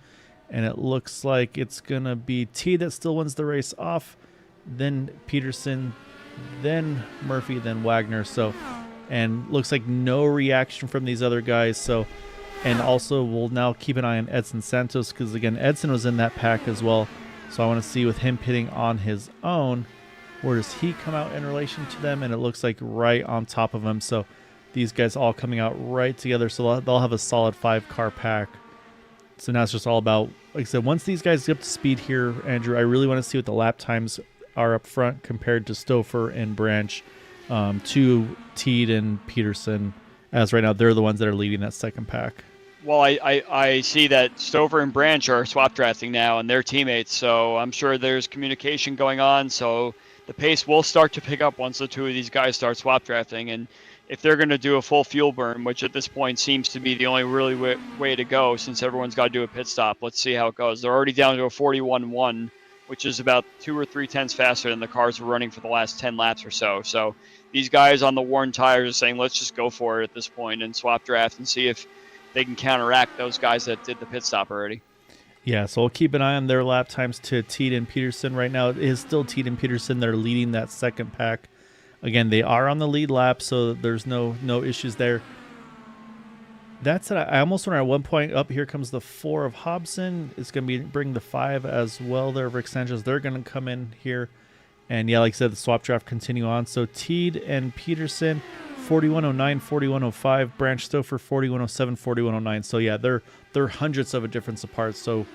And it looks like it's going to be Teed that still wins the race off, then Peterson, then Murphy, then Wagner. So, and looks like no reaction from these other guys. So, and also we'll now keep an eye on Edson Santos because, again, Edson was in that pack as well. So I want to see with him pitting on his own, where does he come out in relation to them? And it looks like right on top of him. So these guys all coming out right together. So they'll have a solid 5-car pack. So now it's just all about, like I said, once these guys get up to speed here, Andrew, I really want to see what the lap times are up front compared to Stouffer and Branch, to Teed and Peterson, as right now they're the ones that are leading that second pack. Well, I see that Stouffer and Branch are swap drafting now, and they're teammates, so I'm sure there's communication going on, so the pace will start to pick up once the 2 of these guys start swap drafting, and if they're going to do a full fuel burn, which at this point seems to be the only really way to go since everyone's got to do a pit stop, let's see how it goes. They're already down to a 41.1, which is about 2 or 3 tenths faster than the cars were running for the last 10 laps or so. So these guys on the worn tires are saying, let's just go for it at this point and swap draft and see if they can counteract those guys that did the pit stop already. Yeah, so we'll keep an eye on their lap times to Teed and Peterson. Right now it is still Teed and Peterson that are leading that second pack. Again, they are on the lead lap, so there's no issues there. That's it. I almost went at one point up. Here comes the 4 of Hobson. It's going to bring the 5 as well there, Rick Sanchez. They're going to come in here. And yeah, like I said, the swap draft continue on. So Teed and Peterson, 4109, 4105, Branch Stouffer, 4107, 4109. So yeah, they're hundreds of a difference apart. So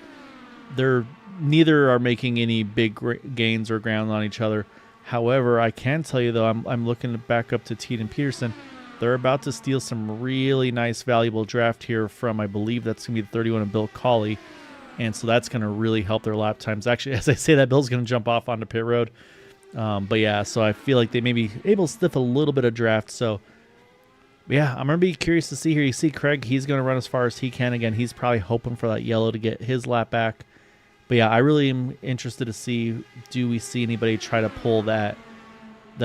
neither are making any big gains or ground on each other. However, I can tell you though, I'm looking back up to Teed and Peterson. They're about to steal some really nice, valuable draft here from, I believe that's going to be the 31 of Bill Cawley. And so that's going to really help their lap times. Actually, as I say that, Bill's going to jump off onto pit road. But yeah, so I feel like they may be able to stiff a little bit of draft. So yeah, I'm going to be curious to see here. You see Craig, he's going to run as far as he can. Again, he's probably hoping for that yellow to get his lap back. But yeah, I really am interested to see, do we see anybody try to pull that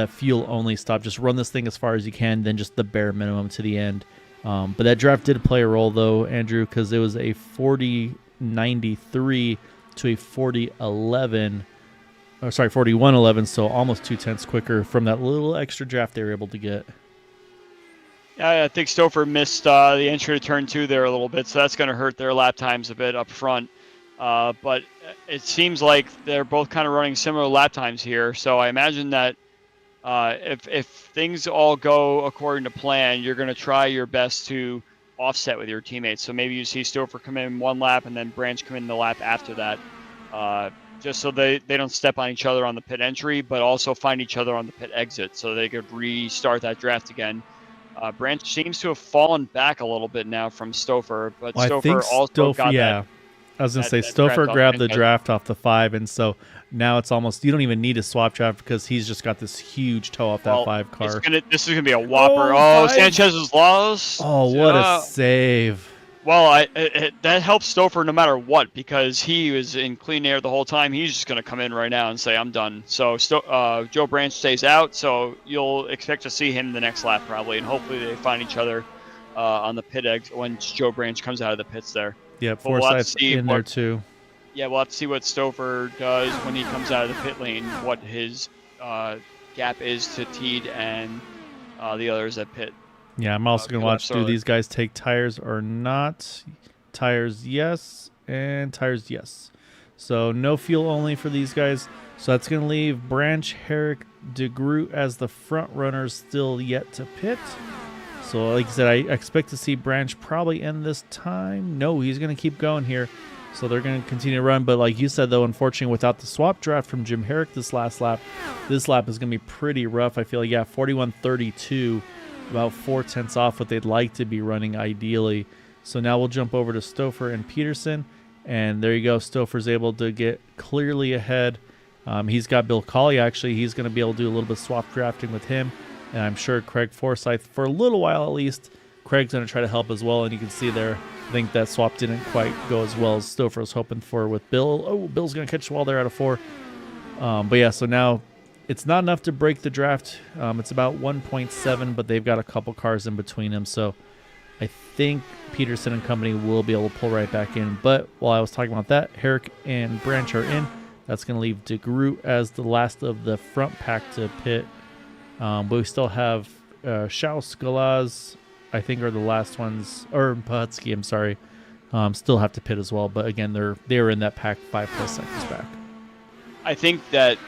fuel only stop? Just run this thing as far as you can, then just the bare minimum to the end. But that draft did play a role though, Andrew, because it was a 40.93 to a 41.11, so almost 2 tenths quicker from that little extra draft they were able to get. Yeah, I think Stouffer missed the entry to turn 2 there a little bit, so that's going to hurt their lap times a bit up front. But it seems like they're both kind of running similar lap times here. So I imagine that if things all go according to plan, you're going to try your best to offset with your teammates. So maybe you see Stouffer come in 1 lap and then Branch come in the lap after that, just so they don't step on each other on the pit entry, but also find each other on the pit exit so they could restart that draft again. Branch seems to have fallen back a little bit now from Stouffer, but Well, I think Stouffer also Stouffer, got yeah. I was going to say that draft Stouffer off grabbed the franchise. draft off the 5, and so now it's almost, you don't even need a swap draft because he's just got this huge toe off that Well, 5 car. this is gonna be a whopper. Oh, Oh, 5. Sanchez is lost. Oh, what a save. Well, that helps Stouffer no matter what, because he was in clean air the whole time. He's just going to come in right now and say, I'm done. So Joe Branch stays out, so you'll expect to see him the next lap probably, and hopefully they find each other on the pit exit when Joe Branch comes out of the pits there. Yeah, Forsyth's in there too. Yeah, we'll have to see what Stouffer does when he comes out of the pit lane, what his gap is to Teed and the others at pit. Yeah, I'm also going to watch, do these guys take tires or not? Tires, yes, and tires, yes. So no fuel only for these guys. So that's going to leave Branch, Herrick, DeGroot as the front runners still yet to pit. So like I said, I expect to see Branch probably end this time. No, he's going to keep going here. So they're going to continue to run. But like you said, though, unfortunately, without the swap draft from Jim Herrick this last lap, this lap is going to be pretty rough. I feel like, yeah, 41.32. About 4/10 off what they'd like to be running ideally. So now we'll jump over to Stouffer and Peterson, and there you go. Stouffer's able to get clearly ahead. He's got Bill Colley, actually. He's going to be able to do a little bit of swap drafting with him, and I'm sure Craig Forsyth, for a little while at least, Craig's going to try to help as well, and you can see there, I think that swap didn't quite go as well as Stouffer was hoping for with Bill. Oh, Bill's going to catch the wall there out of 4. But yeah, so now it's not enough to break the draft. It's about 1.7, but they've got a couple cars in between them. So I think Peterson and company will be able to pull right back in. But while I was talking about that, Herrick and Branch are in. That's going to leave DeGroot as the last of the front pack to pit. But we still have Schaus, Galaz, I think are the last ones. Or Pahutsky, I'm sorry. Still have to pit as well. But again, they're in that pack 5+ seconds back. I think that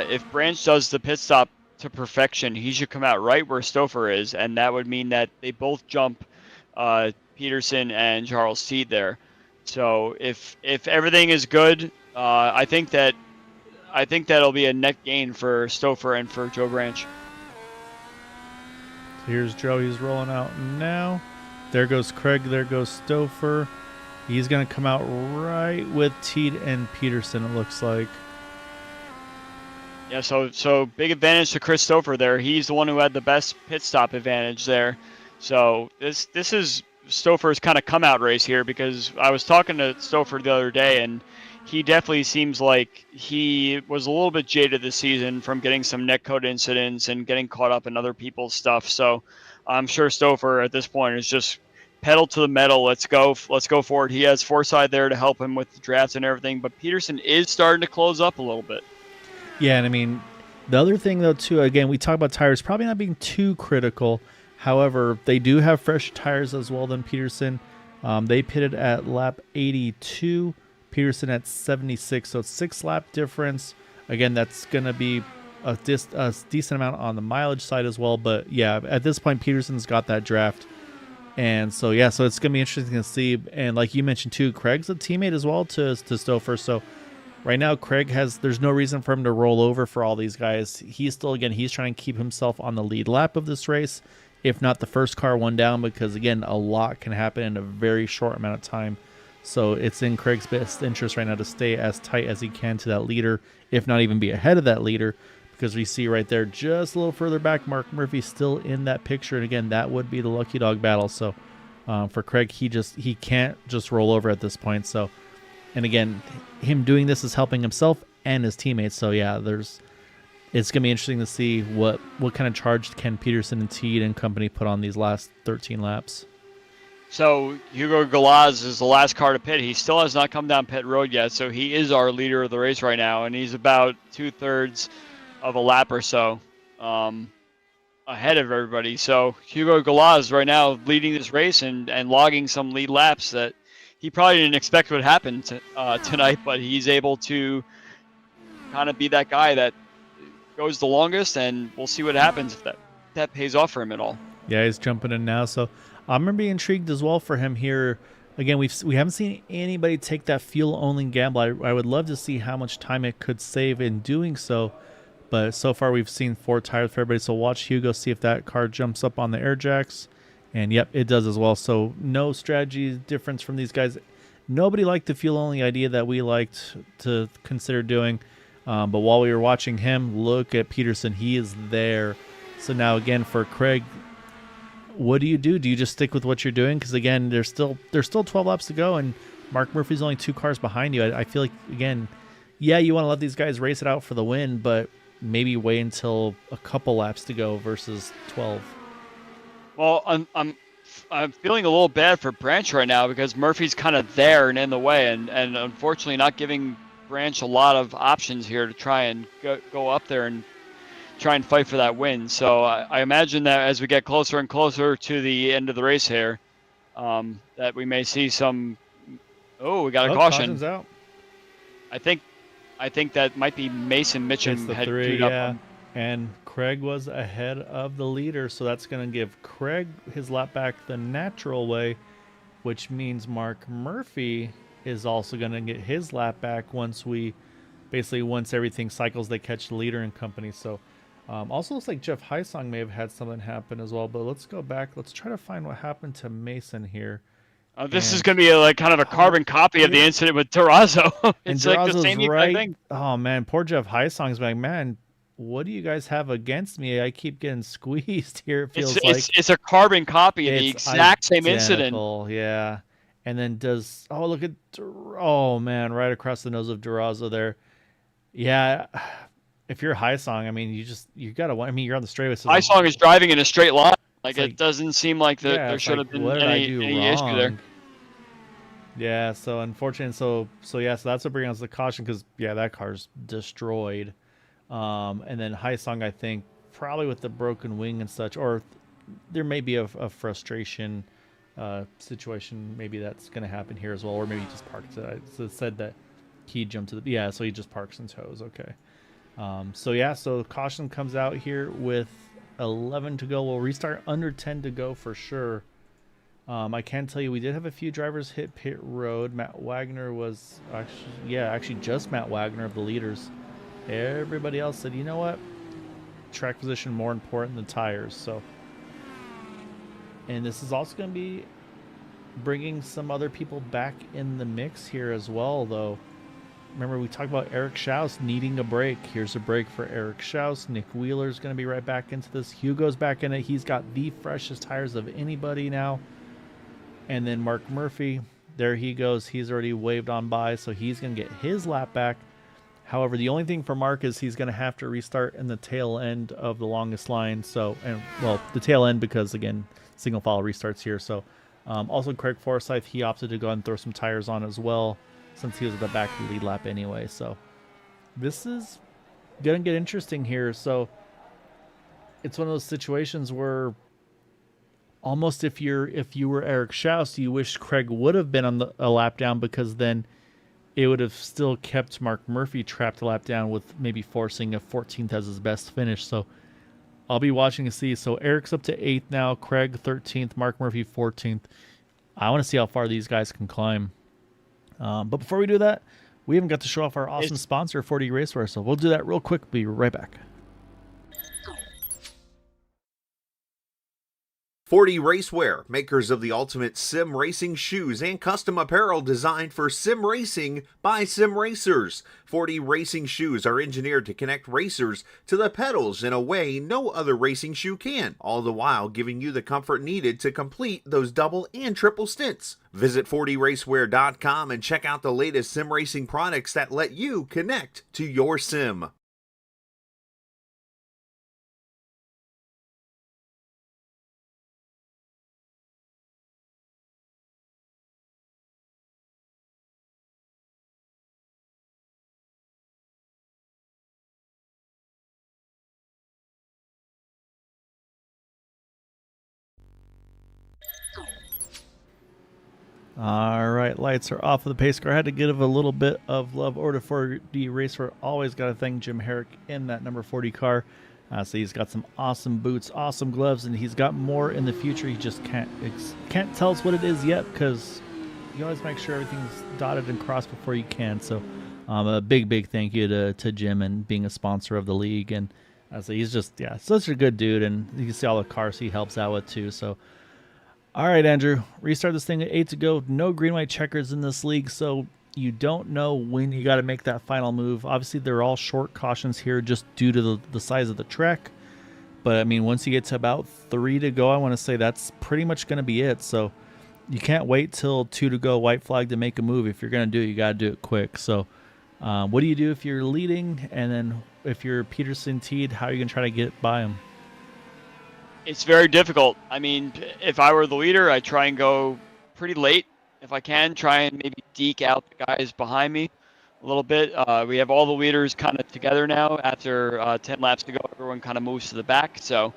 if Branch does the pit stop to perfection, he should come out right where Stouffer is, and that would mean that they both jump Peterson and Charles Teed there. So if everything is good, I think that'll be a net gain for Stouffer and for Joe Branch. So here's Joe. He's rolling out now. There goes Craig. There goes Stouffer. He's going to come out right with Teed and Peterson, it looks like. Yeah, so big advantage to Chris Stouffer there. He's the one who had the best pit stop advantage there. So this is Stouffer's kind of come out race here, because I was talking to Stouffer the other day, and he definitely seems like he was a little bit jaded this season from getting some netcode incidents and getting caught up in other people's stuff. So I'm sure Stouffer at this point is just pedal to the metal. Let's go forward. He has Forsyth there to help him with the drafts and everything, but Peterson is starting to close up a little bit. Yeah, and I mean, the other thing, though, too, again, we talk about tires probably not being too critical. However, they do have fresh tires as well than Peterson. They pitted at lap 82, Peterson at 76, so it's 6-lap difference. Again, that's going to be a decent amount on the mileage side as well. But, yeah, at this point, Peterson's got that draft. And so, yeah, so it's going to be interesting to see. And like you mentioned, too, Craig's a teammate as well to Stouffer, so right now, Craig there's no reason for him to roll over for all these guys. He's still, again, he's trying to keep himself on the lead lap of this race, if not the first car one down, because, again, a lot can happen in a very short amount of time. So it's in Craig's best interest right now to stay as tight as he can to that leader, if not even be ahead of that leader, because we see right there just a little further back, Mark Murphy still in that picture. And, again, that would be the lucky dog battle. So for Craig, he can't just roll over at this point. So, and again, him doing this is helping himself and his teammates. So yeah, it's gonna be interesting to see what kind of charge can Peterson and Teed and company put on these last 13 laps. So Hugo Galaz is the last car to pit. He still has not come down pit road yet, so he is our leader of the race right now, and he's about 2/3 of a lap or so ahead of everybody. So Hugo Galaz right now leading this race and logging some lead laps that he probably didn't expect would happen tonight, but he's able to kind of be that guy that goes the longest, and we'll see what happens if that pays off for him at all. Yeah, he's jumping in now, so I'm going to be intrigued as well for him here. Again, we haven't seen anybody take that fuel-only gamble. I would love to see how much time it could save in doing so, But so far we've seen 4 tires for everybody. So watch Hugo see if that car jumps up on the air jacks. And yep, it does as well. So no strategy difference from these guys. Nobody liked the fuel-only idea that we liked to consider doing. But while we were watching him, look at Peterson. He is there. So now again for Craig, what do? Do you just stick with what you're doing? Because again, there's still 12 laps to go, and Mark Murphy's only 2 cars behind you. I feel like, again, yeah, you want to let these guys race it out for the win, but maybe wait until a couple laps to go versus 12. Well, I'm feeling a little bad for Branch right now because Murphy's kind of there and in the way, and unfortunately not giving Branch a lot of options here to try and go up there and try and fight for that win. So I imagine that as we get closer and closer to the end of the race here, that we may see some. Oh, we got a caution. Caution's out. I think that might be Mason Mitchum had 3, up yeah. And Craig was ahead of the leader, so that's going to give Craig his lap back the natural way, which means Mark Murphy is also going to get his lap back once everything cycles, they catch the leader and company. So also looks like Jeff Heisong may have had something happen as well, but let's go back. Let's try to find what happened to Mason here. This is going to be like kind of a carbon copy of the incident with Terrazzo. It's like the same right. thing. Oh, man, poor Jeff Heisong's like, man, what do you guys have against me? I keep getting squeezed here, it feels like. It's a carbon copy of the exact same incident. Yeah. And then look at, oh, man, right across the nose of Terrazzo there. Yeah, if you're Heisong, I mean, you got to, I mean, you're on the straightaway. So Heisong is driving in a straight line. Like, it doesn't seem like there should have been any issue there. Yeah, so unfortunately, so that's what brings us the caution because, yeah, that car's destroyed. And then Heisong, I think, probably with the broken wing and such, or there may be a frustration situation. Maybe that's going to happen here as well, or maybe he just parked it. It said that he jumped to the, so he just parks and tows. Okay. So caution comes out here with 11 to go. We'll restart under 10 to go for sure. I can tell you we did have a few drivers hit pit road. Matt Wagner was actually just Matt Wagner of the leaders. Everybody else said, you know what? Track position more important than tires. So, and this is also going to be bringing some other people back in the mix here as well, though. Remember, we talked about Eric Schaus needing a break. Here's a break for Eric Schaus. Nick Wheeler's going to be right back into this. Hugo's back in it. He's got the freshest tires of anybody now. And then Mark Murphy, there he goes. He's already waved on by, so he's going to get his lap back. However, the only thing for Mark is he's going to have to restart in the tail end of the longest line. So, the tail end because, again, single file restarts here. So, also Craig Forsyth, he opted to go ahead and throw some tires on as well, since he was at the back of the lead lap anyway. So this is going to get interesting here. So it's one of those situations where almost if you were Eric Schaus, you wish Craig would have been on a lap down, because then it would have still kept Mark Murphy trapped a lap down with maybe forcing a 14th as his best finish. So I'll be watching to see. So Eric's up to 8th now, Craig 13th, Mark Murphy 14th. I want to see how far these guys can climb. But before we do that, we haven't got to show off our awesome sponsor, 4D Racewear, so we'll do that real quick. Be right back. 4D Racewear, makers of the ultimate sim racing shoes and custom apparel designed for sim racing by sim racers. 4D racing shoes are engineered to connect racers to the pedals in a way no other racing shoe can, all the while giving you the comfort needed to complete those double and triple stints. Visit 4dracewear.com and check out the latest sim racing products that let you connect to your sim. All right, lights are off of the pace car. I had to give a little bit of love over to 4D Racer. Always got to thank Jim Herrick in that number 40 car. So he's got some awesome boots, awesome gloves, and he's got more in the future. He just can't tell us what it is yet, because you always make sure everything's dotted and crossed before you can. So A big thank you to Jim and being a sponsor of the league. And he's just such a good dude, and you can see all the cars he helps out with too. So all right, Andrew, restart this thing at 8 to go. No green white checkers in this league, so you don't know when you got to make that final move. Obviously, they're all short cautions here just due to the size of the track. But, I mean, once you get to about 3 to go, I want to say that's pretty much going to be it. So you can't wait till 2 to go, white flag, to make a move. If you're going to do it, you got to do it quick. So what do you do if you're leading? And then if you're Peterson teed, how are you going to try to get by him? It's very difficult. I mean, if I were the leader, I'd try and go pretty late if I can. Try and maybe deke out the guys behind me a little bit. We have all the leaders kind of together now. After 10 laps to go, everyone kind of moves to the back. So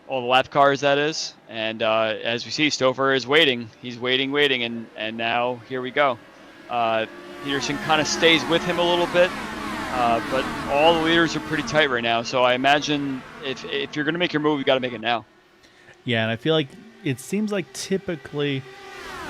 all the lap cars, that is. And as we see, Stouffer is waiting. He's waiting, and now here we go. Peterson kind of stays with him a little bit. But all the leaders are pretty tight right now. So I imagine if you're going to make your move, you got to make it now. Yeah, and I feel like it seems like typically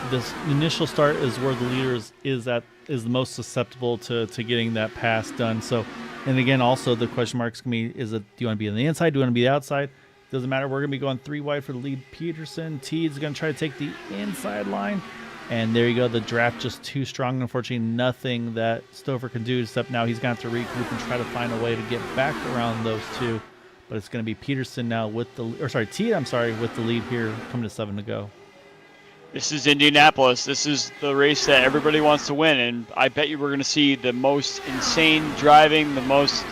this initial start is where the leader is the most susceptible to getting that pass done. So, and again, also the question mark is going to be, do you want to be on the inside? Do you want to be the outside? Doesn't matter. We're going to be going 3 wide for the lead. Peterson. Teed's going to try to take the inside line. And there you go. The draft just too strong. Unfortunately, nothing that Stouffer can do, except now he's going to have to regroup and try to find a way to get back around those two. But it's going to be Peterson now with Teed, with the lead here, coming to 7 to go. This is Indianapolis. This is the race that everybody wants to win, and I bet you we're going to see the most insane driving, the most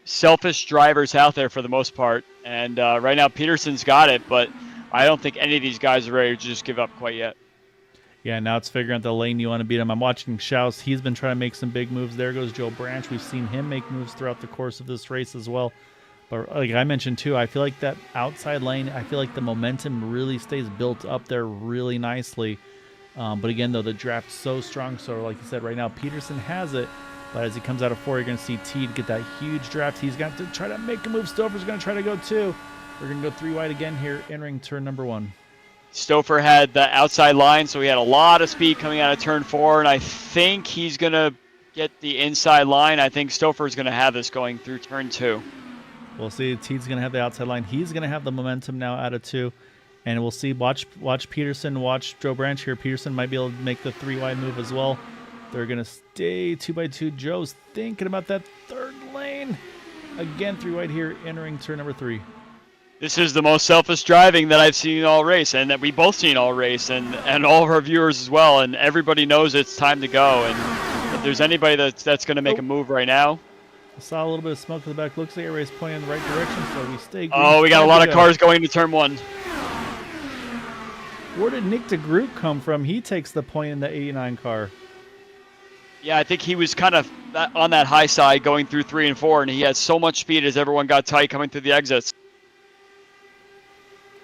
selfish drivers out there for the most part. And right now, Peterson's got it, but I don't think any of these guys are ready to just give up quite yet. Yeah, now it's figuring out the lane you want to beat him. I'm watching Schaus. He's been trying to make some big moves. There goes Joe Branch. We've seen him make moves throughout the course of this race as well. But like I mentioned too, I feel like that outside lane, I feel like the momentum really stays built up there really nicely. But again, though, the draft's so strong. So like you said, right now, Peterson has it. But as he comes out of 4, you're going to see Teed get that huge draft. He's got to try to make a move. Stouffer's going to try to go 2. We're going to go 3 wide again here, entering turn number 1. Stouffer had the outside line, so he had a lot of speed coming out of turn 4, and I think he's going to get the inside line. I think Stouffer's going to have this going through turn 2. We'll see. Teed's going to have the outside line. He's going to have the momentum now out of 2. And we'll see. Watch Peterson. Watch Joe Branch here. Peterson might be able to make the 3 wide move as well. They're going to stay 2 by 2. Joe's thinking about that 3rd lane. Again, 3 wide here, entering turn number 3. This is the most selfish driving that I've seen all race, and that we both seen all race, and all of our viewers as well. And everybody knows it's time to go. And if there's anybody that's going to make a move right now, I saw a little bit of smoke to the back. Looks like everybody's pointing in the right direction, so we stay. Oh, we got a lot of cars going to turn 1. Where did Nick DeGroot come from? He takes the point in the 89 car. Yeah, I think he was kind of on that high side going through 3 and 4, and he had so much speed as everyone got tight coming through the exits.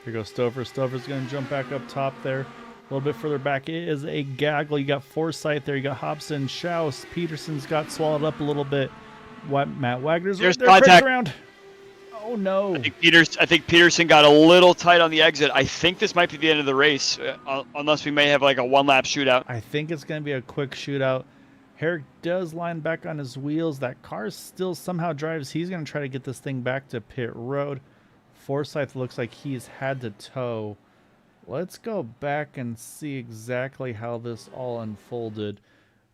Here goes Stouffer. Stouffer's going to jump back up top there. A little bit further back is a gaggle. You got Forsyth there. You got Hobson, Schaus. Peterson's got swallowed up a little bit. Matt Wagner's right there. Contact. Around. Oh, no. I think Peterson got a little tight on the exit. I think this might be the end of the race, unless we may have like a 1-lap shootout. I think it's going to be a quick shootout. Herrick does line back on his wheels. That car still somehow drives. He's going to try to get this thing back to pit road. Forsyth looks like he's had to tow. Let's go back and see exactly how this all unfolded.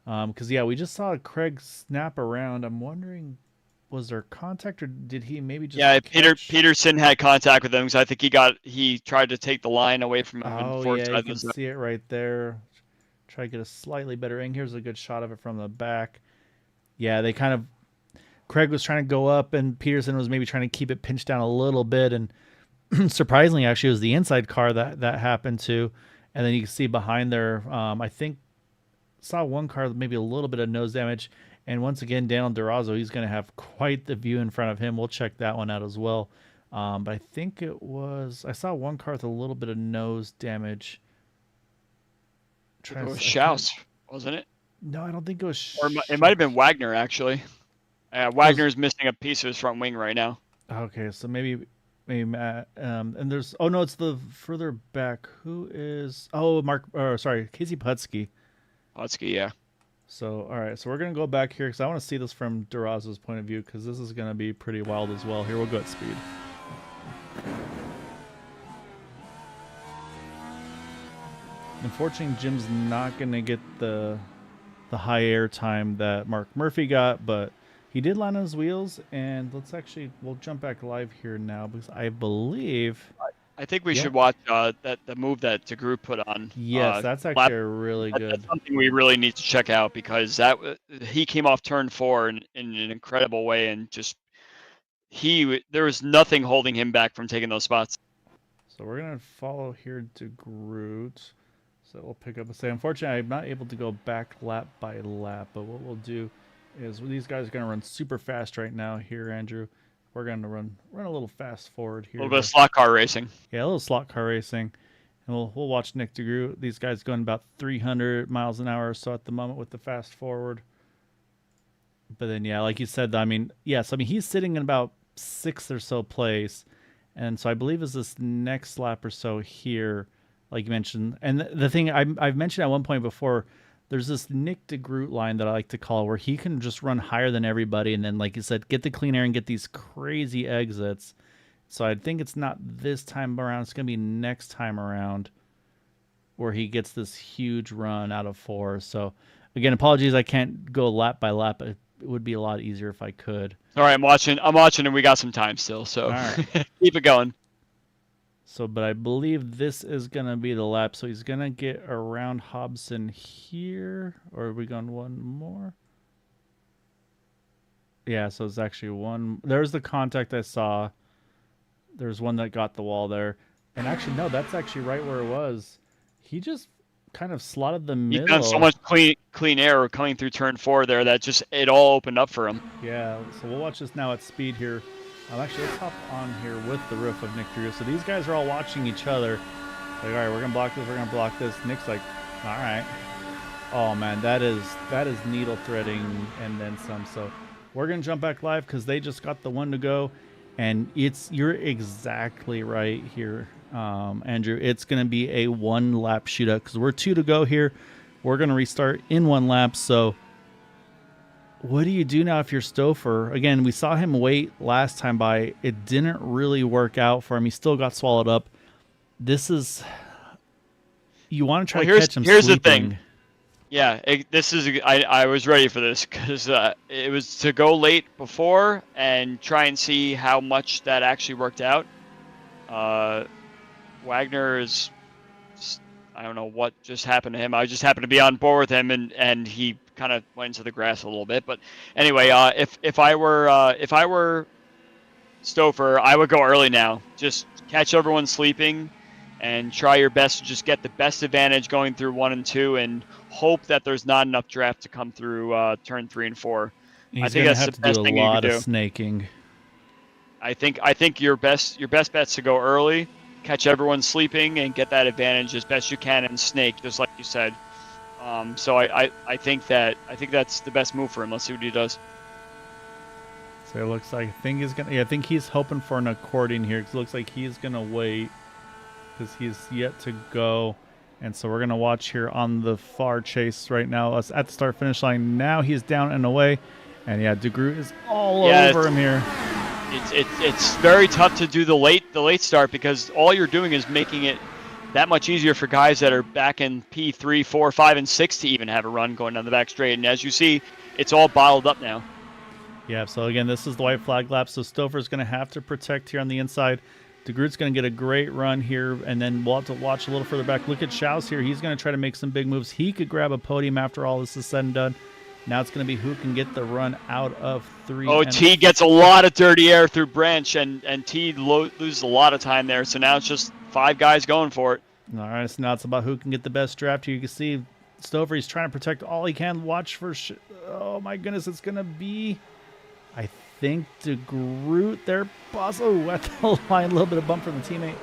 Because, yeah, we just saw Craig snap around. I'm wondering, was there contact, or did he maybe just... Yeah, Peterson had contact with him, because I think he tried to take the line away from him. Oh, yeah, you can see it right there. Try to get a slightly better angle. Here's a good shot of it from the back. Yeah, they kind of... Craig was trying to go up, and Peterson was maybe trying to keep it pinched down a little bit. And surprisingly, actually, it was the inside car that happened to. And then you can see behind there, I think, saw one car with maybe a little bit of nose damage. And once again, Daniel Durazo, he's going to have quite the view in front of him. We'll check that one out as well. But I think it was... I saw one car with a little bit of nose damage. It was Schaus, wasn't it? No, I don't think it was... Or it might have been Wagner, actually. Wagner's missing a piece of his front wing right now. Okay, so maybe Matt. And there's... Oh, no, it's the further back. Who is... Oh, Casey Putsky. Putsky, yeah. So, all right, so we're going to go back here because I want to see this from Duraz's point of view because this is going to be pretty wild as well. Here, we'll go at speed. Unfortunately, Jim's not going to get the high air time that Mark Murphy got, but he did land on his wheels. And we'll jump back live here now because I believe... I think we should watch the move that DeGroot put on. Yes, that's actually really good. That's something we really need to check out because he came off turn 4 in an incredible way, and just there was nothing holding him back from taking those spots. So we're gonna follow here DeGroot. So we'll pick up a say. Unfortunately, I'm not able to go back lap by lap, but what we'll do is these guys are gonna run super fast right now here, Andrew. We're going to run a little fast forward here. A little bit of slot car racing. Yeah, a little slot car racing. And we'll watch Nick DeGroot. These guys going about 300 miles an hour or so at the moment with the fast forward. But then, yeah, like you said, I mean, yes, I mean, he's sitting in about 6th or so place. And so I believe is this next lap or so here, like you mentioned. And the thing I've mentioned at one point before, there's this Nick DeGroot line that I like to call where he can just run higher than everybody and then, like you said, get the clean air and get these crazy exits. So I think it's not this time around. It's going to be next time around where he gets this huge run out of 4. So, again, apologies I can't go lap by lap. It would be a lot easier if I could. All right, I'm watching, and we got some time still. So right. Keep it going. So, but I believe this is going to be the lap. So he's going to get around Hobson here. Or are we going one more? Yeah, so it's actually one. There's the contact I saw. There's one that got the wall there. And actually, no, that's actually right where it was. He just kind of slotted the middle. He's done so much clean air coming through turn 4 there that just it all opened up for him. Yeah, so we'll watch this now at speed here. Actually, let's hop on here with the roof of Nick DeGroot. So these guys are all watching each other. Like, all right, we're gonna block this. We're gonna block this. Nick's like, all right. Oh man, that is needle threading and then some. So we're gonna jump back live because they just got the one to go, and you're exactly right here, Andrew. It's gonna be a 1 lap shootout because we're 2 to go here. We're gonna restart in 1 lap. So what do you do now if you're Stouffer? Again, we saw him wait last time by. It didn't really work out for him. He still got swallowed up. This is... You want to try to catch him Here's sleeping. The thing. Yeah, I was ready for this because it was to go late before and try and see how much that actually worked out. Wagner is... I don't know what just happened to him. I just happened to be on board with him, and he kind of went into the grass a little bit. But anyway, if I were Stouffer, I would go early now. Just catch everyone sleeping, and try your best to just get the best advantage going through 1 and 2, and hope that there's not enough draft to come through turn 3 and 4. I think that's the best thing you can do. A lot of snaking. I think your best bet's to go early. Catch everyone sleeping and get that advantage as best you can and snake, just like you said. So I think that's the best move for him. Let's see what he does. So it looks like I think he's hoping for an accordion here because it looks like he's gonna wait because he's yet to go. And so we're gonna watch here on the far chase right now. Us at the start finish line. Now he's down and away, and yeah, DeGroot is all over him here. It's very tough to do the late start because all you're doing is making it that much easier for guys that are back in P3, 4, 5, and 6 to even have a run going down the back straight. And as you see, it's all bottled up now. Yeah, so again, this is the white flag lap. So Stouffer's going to have to protect here on the inside. DeGroot's going to get a great run here, and then we'll have to watch a little further back. Look at Schaus here. He's going to try to make some big moves. He could grab a podium after all this is said and done. Now it's going to be who can get the run out of 3. Oh, T gets a lot of dirty air through Branch, and T loses a lot of time there. So now it's just 5 guys going for it. All right, so now it's about who can get the best draft here. You can see Stouffer, he's trying to protect all he can. Watch for... Oh, my goodness, it's going to be... I think DeGroot there. Oh, at the line, a little bit of bump from the teammate.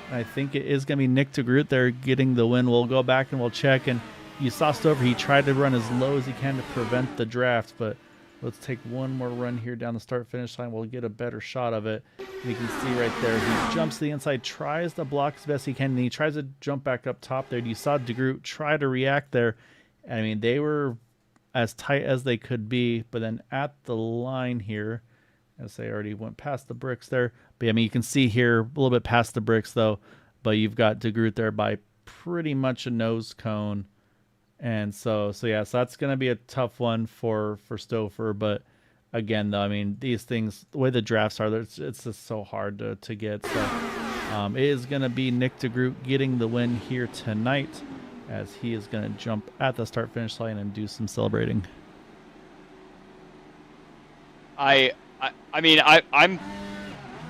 And I think it is going to be Nick DeGroot there getting the win. We'll go back and we'll check. And you saw Stouffer, he tried to run as low as he can to prevent the draft. But let's take one more run here down the start-finish line. We'll get a better shot of it. You can see right there, he jumps to the inside, tries to block as best he can, and he tries to jump back up top there. You saw DeGroot try to react there. I mean, they were as tight as they could be. But then at the line here, as they already went past the bricks there. But I mean, you can see here a little bit past the bricks though. But you've got DeGroot there by pretty much a nose cone. And so that's going to be a tough one for Stouffer. But again, though, I mean, these things, the way the drafts are, it's just so hard to get. So it is going to be Nick DeGroot getting the win here tonight, as he is going to jump at the start-finish line and do some celebrating. I'm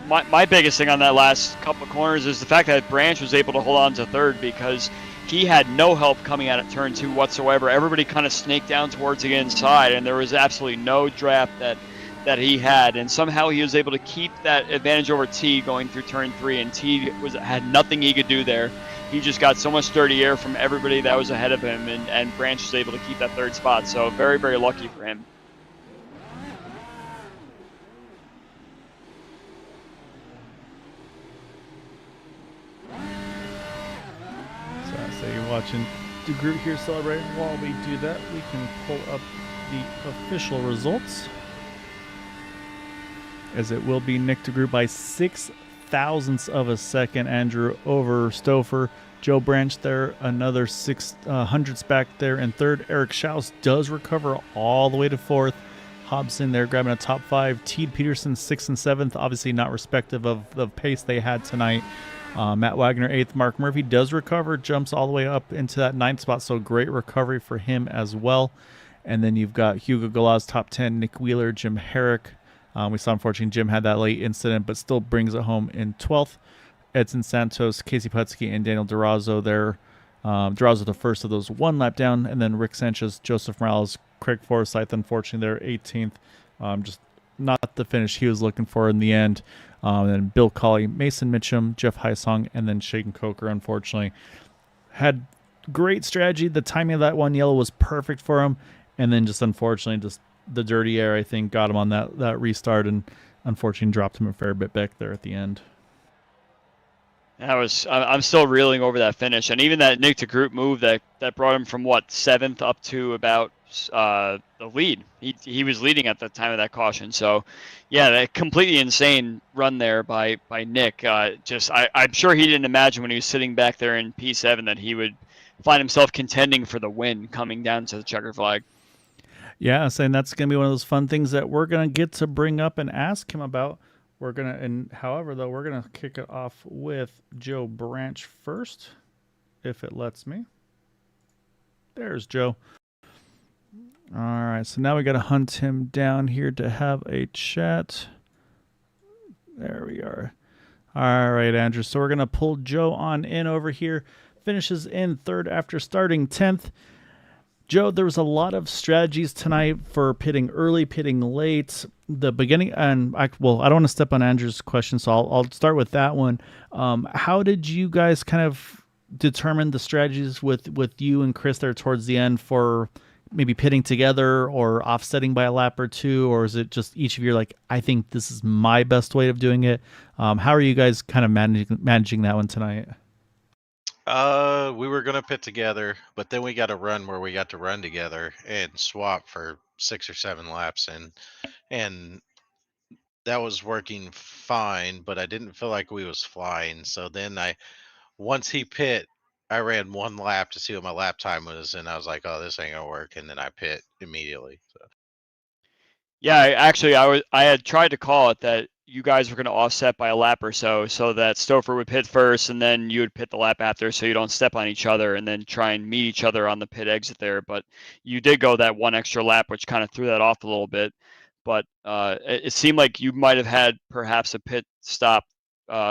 my biggest thing on that last couple of corners is the fact that Branch was able to hold on to third, because he had no help coming out of turn 2 whatsoever. Everybody kind of snaked down towards the inside, and there was absolutely no draft that he had, and somehow he was able to keep that advantage over T going through turn 3, and T had nothing he could do there. He just got so much dirty air from everybody that was ahead of him, and Branch was able to keep that third spot. So very, very lucky for him. So you're watching DeGroot here celebrating. While we do that, we can pull up the official results, as it will be Nick DeGroot by 6 thousandths of a second, Andrew, over Stouffer. Joe Branch there, another 6 hundredths back there in third. Eric Schaus does recover all the way to fourth. Hobson there grabbing a top 5. Teed Peterson 6th and 7th, obviously not respective of the pace they had tonight. Matt Wagner 8th. Mark Murphy does recover, jumps all the way up into that 9th spot, so great recovery for him as well. And then you've got Hugo Galaz top 10, Nick Wheeler, Jim Herrick. We saw, unfortunately, Jim had that late incident, but still brings it home in 12th. Edson Santos, Casey Putski, and Daniel Durazo there. Durazo the first of those, 1 lap down. And then Rick Sanchez, Joseph Morales, Craig Forsyth, unfortunately, they're 18th. Just not the finish he was looking for in the end. And then Bill Colley, Mason Mitchum, Jeff Heisong, and then Shaken Coker, unfortunately. Had great strategy. The timing of that one yellow was perfect for him. And then just unfortunately, just the dirty air, I think, got him on that restart, and unfortunately dropped him a fair bit back there at the end. I'm still reeling over that finish, and even that Nick DeGroot move that brought him from 7th up to about the lead. He was leading at the time of that caution. So yeah, that completely insane run there by Nick. I'm sure he didn't imagine when he was sitting back there in P7 that he would find himself contending for the win coming down to the checker flag. Yeah, saying that's going to be one of those fun things that we're going to get to bring up and ask him about. However, though, we're going to kick it off with Joe Branch first, if it lets me. There's Joe. All right, so now we got to hunt him down here to have a chat. There we are. All right, Andrew. So we're going to pull Joe on in over here. Finishes in third after starting 10th. Joe, there was a lot of strategies tonight for pitting early, pitting late. The beginning, and I don't want to step on Andrew's question, so I'll start with that one. How did you guys kind of determine the strategies with you and Chris there towards the end for maybe pitting together or offsetting by a lap or two, or is it just each of you are like, I think this is my best way of doing it? How are you guys kind of managing that one tonight? We were gonna pit together, but then we got a run where we got to run together and swap for 6 or 7 laps, and that was working fine, but I didn't feel like we was flying. So then once he pit, I ran 1 lap to see what my lap time was, and I was like, oh, this ain't gonna work, and then I pit immediately. So. Yeah, I had tried to call it that you guys were going to offset by a lap or so that Stouffer would pit first, and then you would pit the lap after, so you don't step on each other, and then try and meet each other on the pit exit there. But you did go that 1 extra lap, which kind of threw that off a little bit. But it seemed like you might have had perhaps a pit stop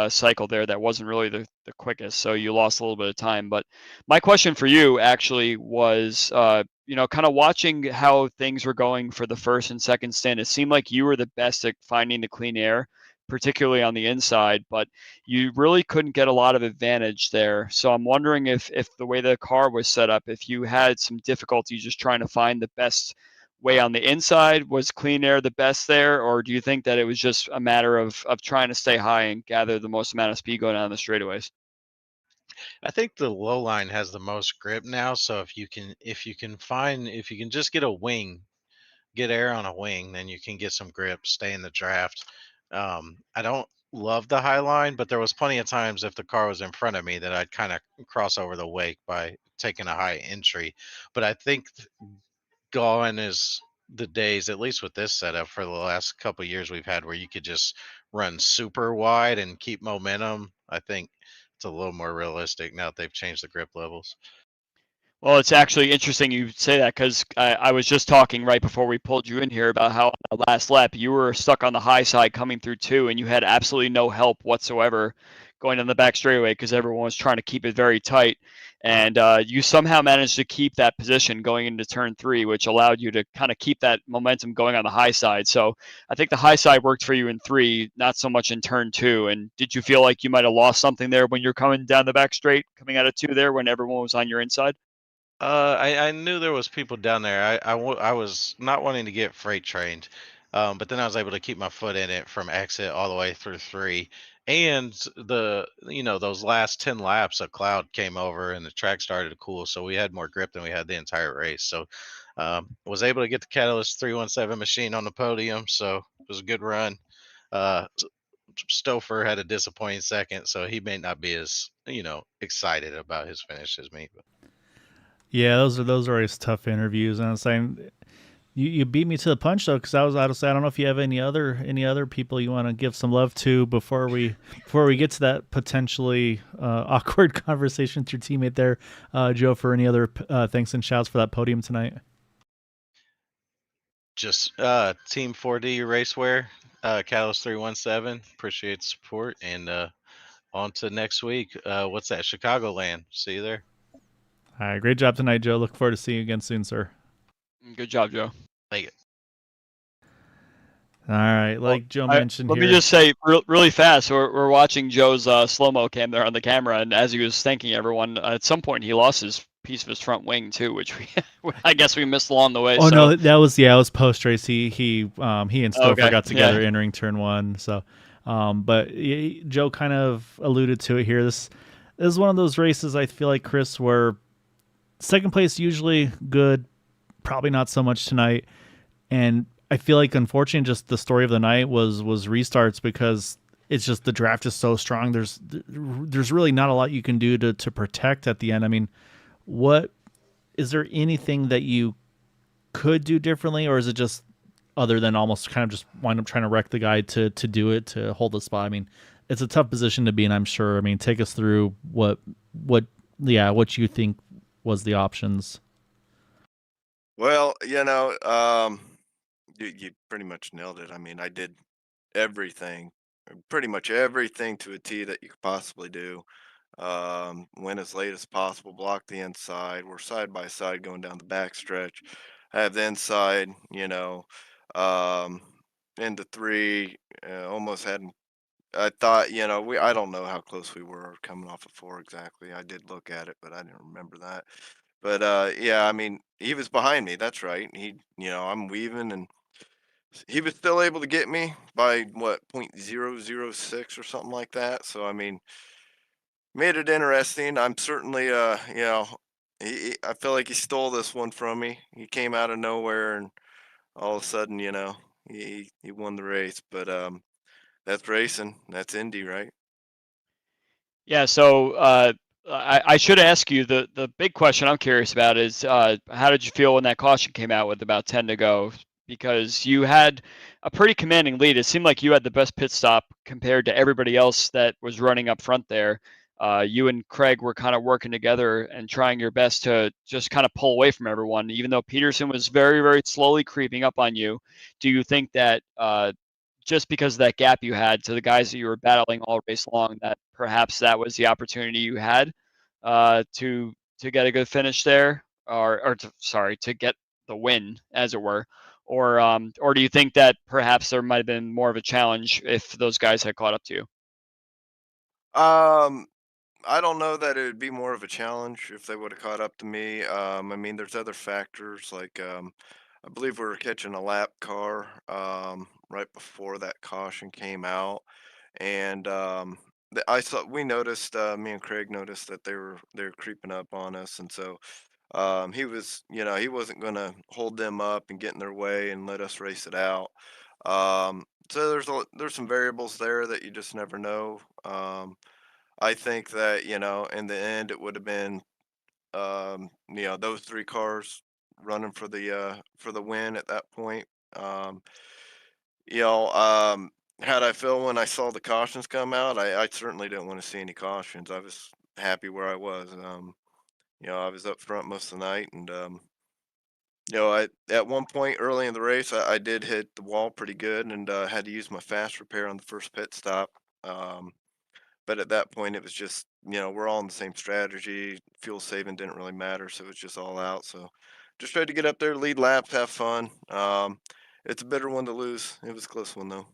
cycle there that wasn't really the quickest, so you lost a little bit of time. But my question for you actually was, kind of watching how things were going for the first and second stint, it seemed like you were the best at finding the clean air, particularly on the inside, but you really couldn't get a lot of advantage there. So I'm wondering if the way the car was set up, if you had some difficulty just trying to find the best way on the inside. Was clean air the best there, or do you think that it was just a matter of trying to stay high and gather the most amount of speed going down the straightaways? I think the low line has the most grip now. So if you can just get a wing, get air on a wing, then you can get some grip, stay in the draft. I don't love the high line, but there was plenty of times if the car was in front of me that I'd kind of cross over the wake by taking a high entry. But I think gone is the days, at least with this setup for the last couple of years we've had, where you could just run super wide and keep momentum. I think it's a little more realistic now that they've changed the grip levels. Well, it's actually interesting you say that because I was just talking right before we pulled you in here about how on the last lap you were stuck on the high side coming through two, and you had absolutely no help whatsoever going down the back straightaway because everyone was trying to keep it very tight. And you somehow managed to keep that position going into turn three, which allowed you to kind of keep that momentum going on the high side. So I think the high side worked for you in three, not so much in turn two. And did you feel like you might have lost something there when you're coming down the back straight, coming out of two there when everyone was on your inside? I knew there was people down there. I was not wanting to get freight trained, but then I was able to keep my foot in it from exit all the way through three. And those last 10 laps, a cloud came over and the track started to cool, so we had more grip than we had the entire race. So was able to get the Catalyst 317 machine on the podium, so it was a good run. Stouffer had a disappointing second, so he may not be as excited about his finish as me. But Yeah, those are always tough interviews, and I'm saying you beat me to the punch though, because I was out of. I don't know if you have any other people you want to give some love to before we get to that potentially awkward conversation with your teammate there, Joe. For any other thanks and shouts for that podium tonight. just Team 4D Racewear, Catalyst 317. Appreciate the support, and on to next week. What's that? Chicagoland. See you there. All right, great job tonight, Joe. Look forward to seeing you again soon, sir. Good job, Joe. Take it. All right, Well, like Joe mentioned let me here. just say really fast. We're watching Joe's slow-mo cam there on the camera, and as he was thanking everyone, at some point he lost his piece of his front wing too, which I guess we missed along the way. Oh So no, that was it was post race. He and Stouffer okay, got together yeah, entering turn one. So, but Joe kind of alluded to it here. This is one of those races I feel like, Chris, where second place usually good, probably not so much tonight. And I feel like, unfortunately, just the story of the night was restarts, because it's just the draft is so strong. There's really not a lot you can do to protect at the end. I mean, what is there anything that you could do differently, or is it just other than almost kind of just wind up trying to wreck the guy to do it, to hold the spot? I mean, it's a tough position to be in, I'm sure. I mean, take us through what you think was the options. Well, you pretty much nailed it. I mean, I did everything, pretty much everything to a T that you could possibly do. Went as late as possible, block the inside. We're side by side going down the back stretch. I have the inside, um, into three. Almost had. I thought, I don't know how close we were coming off of four exactly. I did look at it, but I didn't remember that. But yeah, I mean, he was behind me. That's right. I'm weaving, and he was still able to get me by what, 0.006 or something like that. So I mean, made it interesting. I'm certainly, I feel like he stole this one from me. He came out of nowhere, and all of a sudden, he won the race. But that's racing. That's Indy, right? yeah. So I should ask you the big question I'm curious about is how did you feel when that caution came out with about 10 to go? Because you had a pretty commanding lead. It seemed like you had the best pit stop compared to everybody else that was running up front there. You and Craig were kind of working together and trying your best to just kind of pull away from everyone, even though Peterson was very, very slowly creeping up on you. Do you think that just because of that gap you had to the guys that you were battling all race long, that perhaps that was the opportunity you had to get a good finish there, sorry, to get the win, as it were, or do you think that perhaps there might have been more of a challenge if those guys had caught up to you? Um, I don't know that it would be more of a challenge if they would have caught up to me. I mean, there's other factors like I believe we were catching a lap car right before that caution came out, and we noticed, me and Craig noticed that they were creeping up on us, and so he was, he wasn't going to hold them up and get in their way and let us race it out. So there's some variables there that you just never know. I think that, in the end it would have been, those three cars running for the win at that point. Um, you know, um, how'd I feel when I saw the cautions come out? I certainly didn't want to see any cautions. I was happy where I was. I was up front most of the night, and at one point early in the race, I did hit the wall pretty good, and had to use my fast repair on the first pit stop. Um, but at that point, it was just, we're all in the same strategy. Fuel saving didn't really matter, so it was just all out. So just tried to get up there, lead laps, have fun. It's a bitter one to lose. It was a close one though.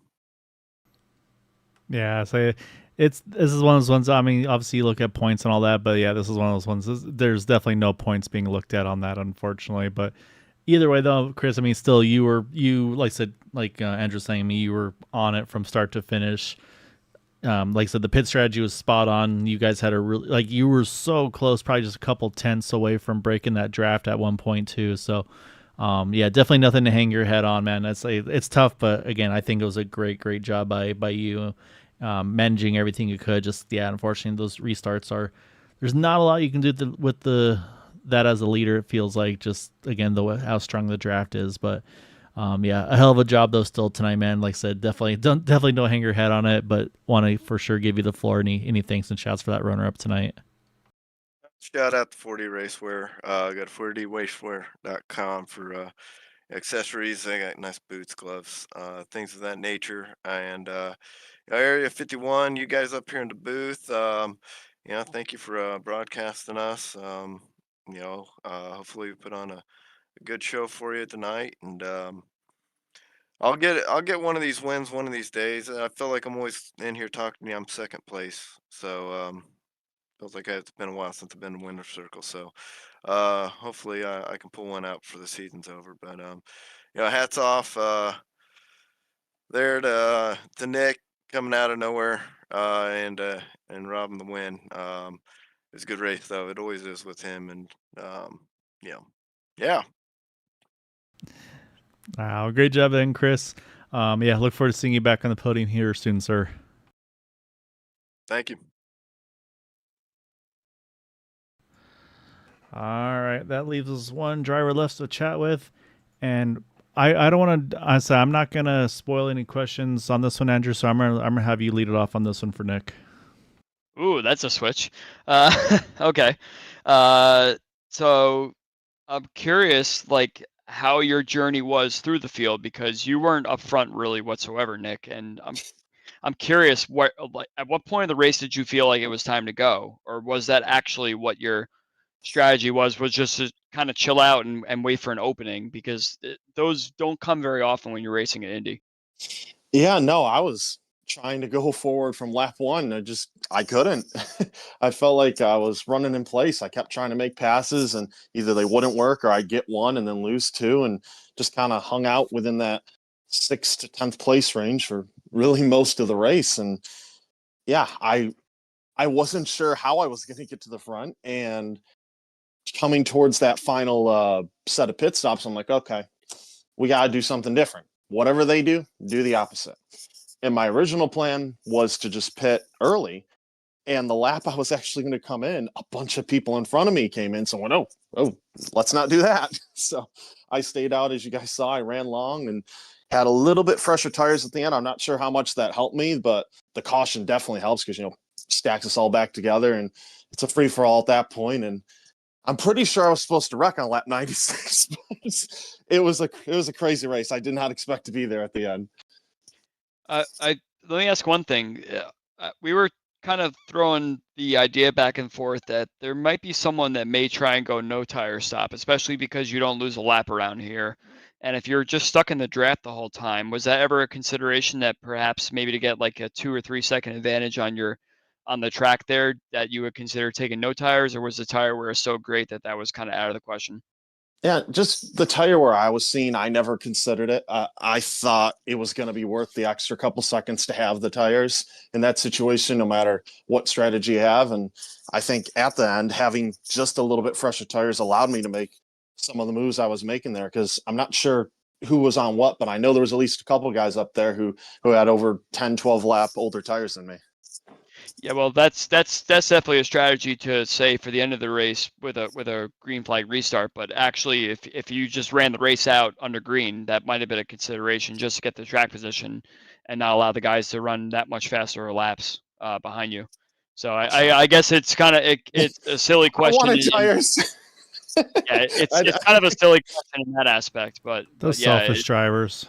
Yeah, so this is one of those ones. I mean, obviously you look at points and all that, but yeah, this is one of those ones. There's definitely no points being looked at on that, unfortunately. But either way, though, Chris, I mean, still you like I said, like Andrew's saying, to me, you were on it from start to finish. Like I said, the pit strategy was spot on. You guys had a really you were so close, probably just a couple tenths away from breaking that draft at one point too. So, yeah, definitely nothing to hang your head on, man. It's tough, but again, I think it was a great job by you, managing everything you could. Just yeah, unfortunately, those restarts there's not a lot you can do with that as a leader. It feels like just again how strong the draft is, but. Yeah, a hell of a job though still tonight, man. Like I said, definitely don't hang your head on it, but want to for sure give you the floor. Any thanks and shouts for that runner up tonight. Shout out to 40 Racewear. I got 40racewear.com for accessories. They got nice boots, gloves, things of that nature. And Area 51, you guys up here in the booth. Thank you for broadcasting us. Hopefully we put on a good show for you tonight, and I'll get one of these wins one of these days. I feel like I'm always in here talking to you. I'm second place, so feels like it's been a while since I've been in winner's circle. So hopefully I can pull one out before the season's over. But hats off there to Nick coming out of nowhere and robbing the win. It was a good race though. It always is with him, and yeah. Wow, great job then, Chris. Yeah, look forward to seeing you back on the podium here soon, sir. Thank you. All right, that leaves us one driver left to chat with, and I don't want to. I say I'm not gonna spoil any questions on this one, Andrew. So I'm gonna have you lead it off on this one for Nick. Ooh, that's a switch. Okay. So I'm curious, like how your journey was through the field because you weren't up front really whatsoever, Nick. And I'm curious, at what point of the race did you feel like it was time to go, or was that actually what your strategy was just to kind of chill out and wait for an opening because those don't come very often when you're racing an Indy. Yeah, no, I was trying to go forward from lap one. I couldn't. I felt like I was running in place. I kept trying to make passes and either they wouldn't work or I'd get one and then lose two, and just kind of hung out within that 6th to 10th place range for really most of the race. And yeah, I wasn't sure how I was going to get to the front, and coming towards that final set of pit stops, I'm like, okay, we got to do something different. Whatever they do the opposite. And my original plan was to just pit early. And the lap I was actually going to come in, a bunch of people in front of me came in. So I went, oh, let's not do that. So I stayed out, as you guys saw. I ran long and had a little bit fresher tires at the end. I'm not sure how much that helped me, but the caution definitely helps because, stacks us all back together. And it's a free for all at that point. And I'm pretty sure I was supposed to wreck on lap 96. It was a crazy race. I did not expect to be there at the end. Let me ask one thing. We were kind of throwing the idea back and forth that there might be someone that may try and go no tire stop, especially because you don't lose a lap around here. And if you're just stuck in the draft the whole time, was that ever a consideration that perhaps maybe to get like a 2 or 3 second advantage on the track there that you would consider taking no tires, or was the tire wear so great that was kind of out of the question? Yeah, just the tire wear I was seeing, I never considered it. I thought it was going to be worth the extra couple seconds to have the tires in that situation, no matter what strategy you have. And I think at the end, having just a little bit fresher tires allowed me to make some of the moves I was making there, because I'm not sure who was on what, but I know there was at least a couple guys up there who had over 10, 12 lap older tires than me. Yeah, well, that's definitely a strategy to say for the end of the race with a green flag restart. But actually, if you just ran the race out under green, that might have been a consideration just to get the track position and not allow the guys to run that much faster laps behind you. So I guess it's kind of it's a silly I question. wanted tires. Yeah, it's kind of a silly question in that aspect, but Those yeah, selfish drivers.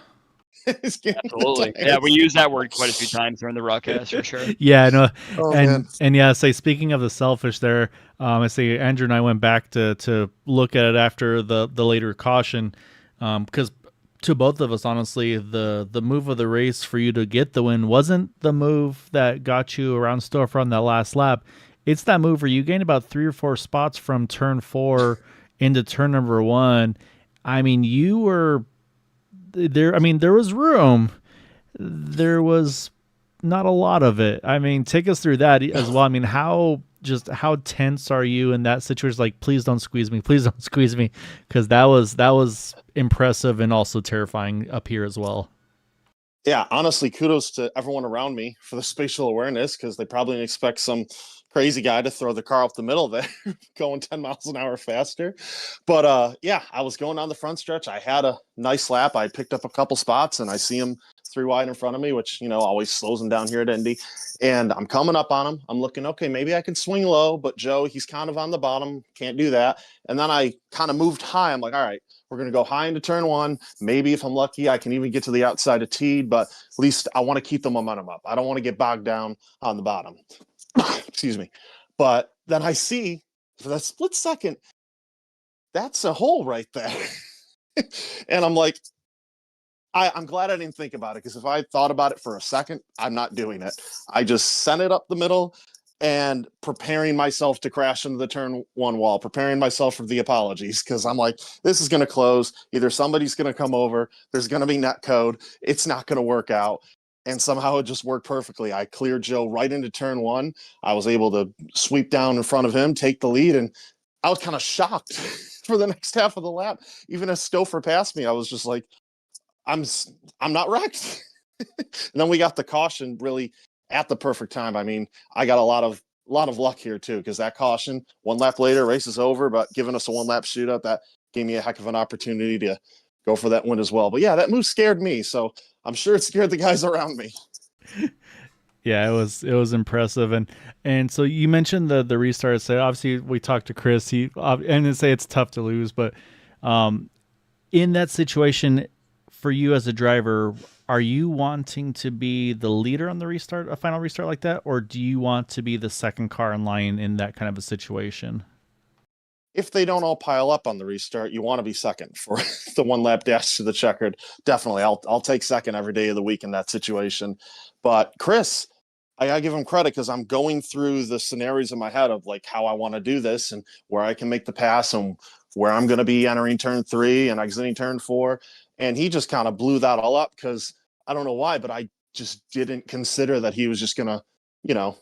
absolutely. Yeah, we use that word quite a few times during the broadcast for sure. Yeah, no, Oh, man. and yeah, say speaking of the selfish, there, I say Andrew and I went back to look at it after the later caution, because to both of us, honestly, the move of the race for you to get the win wasn't the move that got you around storefront that last lap. It's that move where you gained about 3 or 4 spots from turn 4 into turn number 1. I mean, you were there. I mean, there was room. There was not a lot of it. I mean, take us through that as well. I mean, how tense are you in that situation? Like, please don't squeeze me. Please don't squeeze me. Because that was impressive and also terrifying up here as well. Yeah, honestly, kudos to everyone around me for the spatial awareness, because they probably didn't expect some crazy guy to throw the car up the middle there, going 10 miles an hour faster. But yeah, I was going down the front stretch. I had a nice lap. I picked up a couple spots, and I see him 3 wide in front of me, which, always slows him down here at Indy. And I'm coming up on him. I'm looking, okay, maybe I can swing low, but Joe, he's kind of on the bottom. Can't do that. And then I kind of moved high. I'm like, all right, we're going to go high into turn 1. Maybe if I'm lucky, I can even get to the outside of Teed, but at least I want to keep the momentum up. I don't want to get bogged down on the bottom. Excuse me. But then I see, for that split second, that's a hole right there. And I'm like, I'm glad I didn't think about it, because if I thought about it for a second, I'm not doing it. I just sent it up the middle and preparing myself to crash into the turn 1 wall, preparing myself for the apologies, because I'm like, this is going to close. Either somebody's going to come over, there's going to be net code, it's not going to work out. And somehow it just worked perfectly. I cleared Joe right into turn 1. I was able to sweep down in front of him, take the lead, and I was kind of shocked for the next half of the lap. Even as Stouffer passed me, I was just like, I'm not wrecked. And then we got the caution really at the perfect time. I mean, I got a lot of luck here too, because that caution, 1 lap later, race is over, but giving us a 1 lap shootout, that gave me a heck of an opportunity to go for that win as well. But yeah, that move scared me, so I'm sure it scared the guys around me. Yeah, it was impressive, and so you mentioned the restart. So obviously we talked to Chris. He and say it's tough to lose, but in that situation, for you as a driver, are you wanting to be the leader on the restart, a final restart like that, or do you want to be the second car in line in that kind of a situation? If they don't all pile up on the restart, you want to be second for the 1 lap dash to the checkered. Definitely, I'll take second every day of the week in that situation. But Chris, I gotta give him credit, because I'm going through the scenarios in my head of like how I want to do this and where I can make the pass and where I'm going to be entering turn 3 and exiting turn 4. And he just kind of blew that all up, because I don't know why, but I just didn't consider that he was just going to,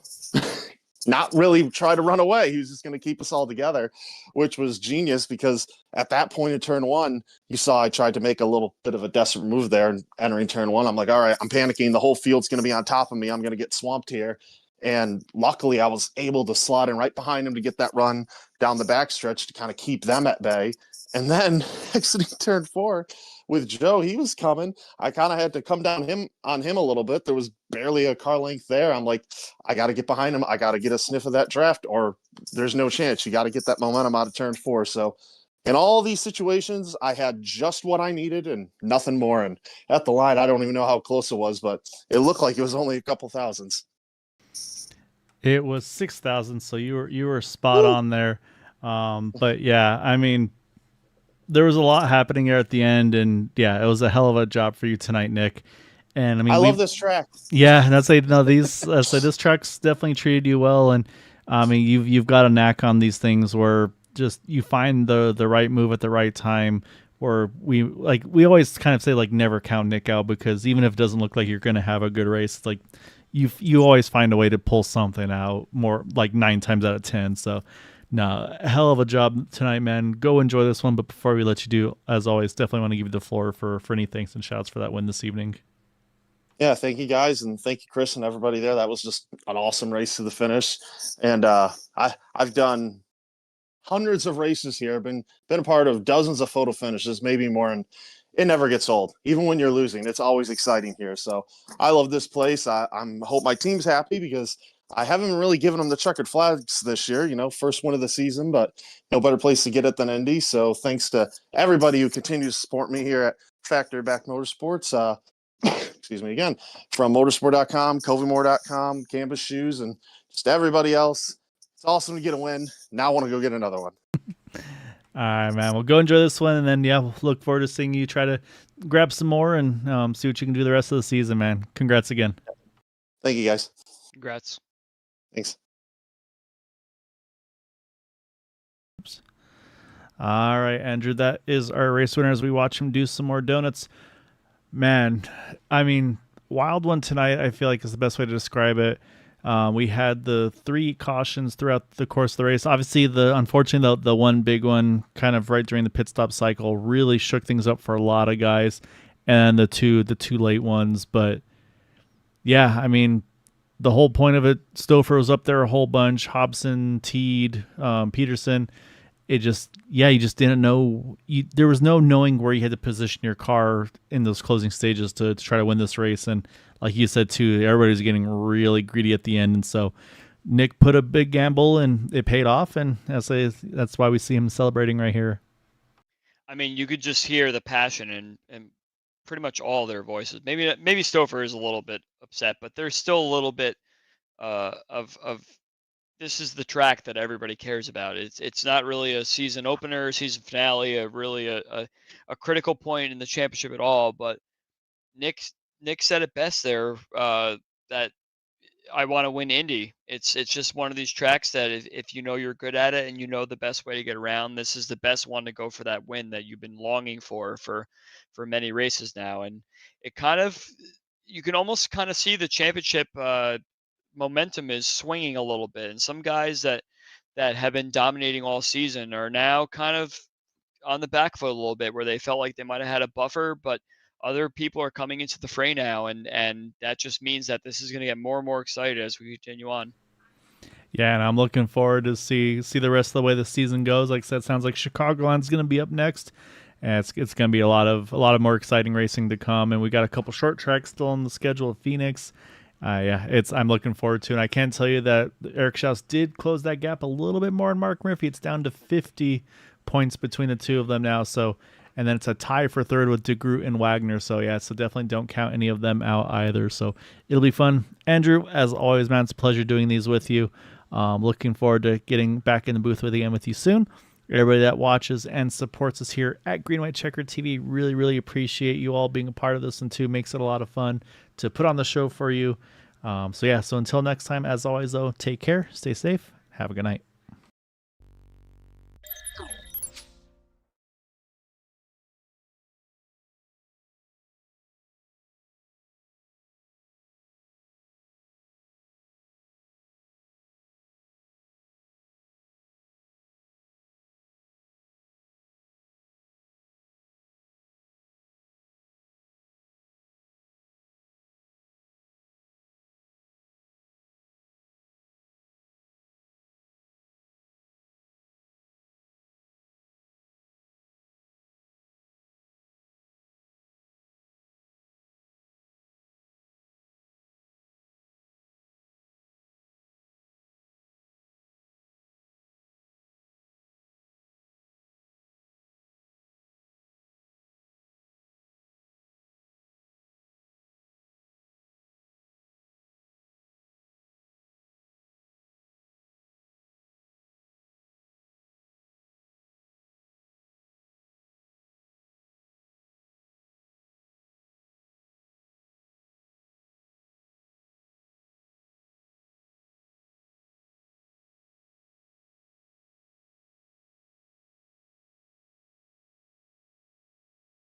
not really try to run away. He was just going to keep us all together, which was genius, because at that point in turn 1, you saw I tried to make a little bit of a desperate move there and entering turn 1. I'm like, all right, I'm panicking. The whole field's going to be on top of me. I'm going to get swamped here. And luckily I was able to slot in right behind him to get that run down the backstretch to kind of keep them at bay. And then exiting turn 4 with Joe, he was coming. I kind of had to come down on him a little bit. There was barely a car length there. I'm like, I got to get behind him. I got to get a sniff of that draft, or there's no chance. You got to get that momentum out of turn 4. So in all these situations, I had just what I needed and nothing more. And at the line, I don't even know how close it was, but it looked like it was only a couple thousands. It was 6,000, so you were spot on there. But yeah, I mean, there was a lot happening here at the end, and yeah, it was a hell of a job for you tonight, Nick. And I mean, I love this track. Yeah, that's like no this track's definitely treated you well, and I mean you've got a knack on these things where just you find the right move at the right time. Or we always kind of say like never count Nick out, because even if it doesn't look like you're going to have a good race, it's like you always find a way to pull something out, more like 9 times out of 10. So no, hell of a job tonight, man. Go enjoy this one. But before we let you do, as always, definitely want to give you the floor for any thanks and shouts for that win this evening. Yeah, thank you guys, and thank you, Chris, and everybody there. That was just an awesome race to the finish. And I've done hundreds of races here. Been a part of dozens of photo finishes, maybe more, and it never gets old. Even when you're losing, it's always exciting here. So I love this place. I'm hope my team's happy, because I haven't really given them the checkered flags this year. First win of the season, but no better place to get it than Indy. So thanks to everybody who continues to support me here at Factory Back Motorsports. Excuse me again, from motorsport.com, covimore.com, Canvas Shoes, and just everybody else. It's awesome to get a win. Now I want to go get another one. All right, man. Well, go enjoy this one, and then we'll look forward to seeing you try to grab some more and see what you can do the rest of the season, man. Congrats again. Thank you, guys. Congrats. Thanks. All right, Andrew, that is our race winner as we watch him do some more donuts. Man, I mean, wild one tonight, I feel like is the best way to describe it. We had the 3 cautions throughout the course of the race. Obviously, unfortunately, the one big one kind of right during the pit stop cycle really shook things up for a lot of guys, and the two late ones. But yeah, I mean, the whole point of it, Stouffer was up there a whole bunch, Hobson, Teed, Peterson. It just, you just didn't know. There was no knowing where you had to position your car in those closing stages to try to win this race. And like you said, too, everybody's getting really greedy at the end. And so Nick put a big gamble, and it paid off. And that's why we see him celebrating right here. I mean, you could just hear the passion in pretty much all their voices. Maybe Stouffer is a little bit upset, but there's still a little bit of this is the track that everybody cares about. It's not really a season opener, season finale, a critical point in the championship at all. But Nick said it best there, that I want to win Indy. It's just one of these tracks that if you know you're good at it and you know the best way to get around, this is the best one to go for that win that you've been longing for many races now. And it kind of, you can almost kind of see the championship momentum is swinging a little bit, and some guys that have been dominating all season are now kind of on the back foot a little bit, where they felt like they might have had a buffer, but other people are coming into the fray now, and that just means that this is going to get more and more excited as we continue on. Yeah, and I'm looking forward to see the rest of the way the season goes. Like I said, it sounds like Chicagoland's going to be up next, and it's going to be a lot of more exciting racing to come. And we got a couple short tracks still on the schedule of Phoenix. I'm looking forward to it. And I can tell you that Eric Schaus did close that gap a little bit more in Mark Murphy. It's down to 50 points between the two of them now. So, and then it's a tie for third with DeGroot and Wagner. So so definitely don't count any of them out either. So it'll be fun. Andrew, as always, man, it's a pleasure doing these with you. Looking forward to getting back in the booth with you soon. Everybody that watches and supports us here at Green White Checkered TV, really appreciate you all being a part of this, and too makes it a lot of fun to put on the show for you. So until next time, as always, though, take care, stay safe, have a good night.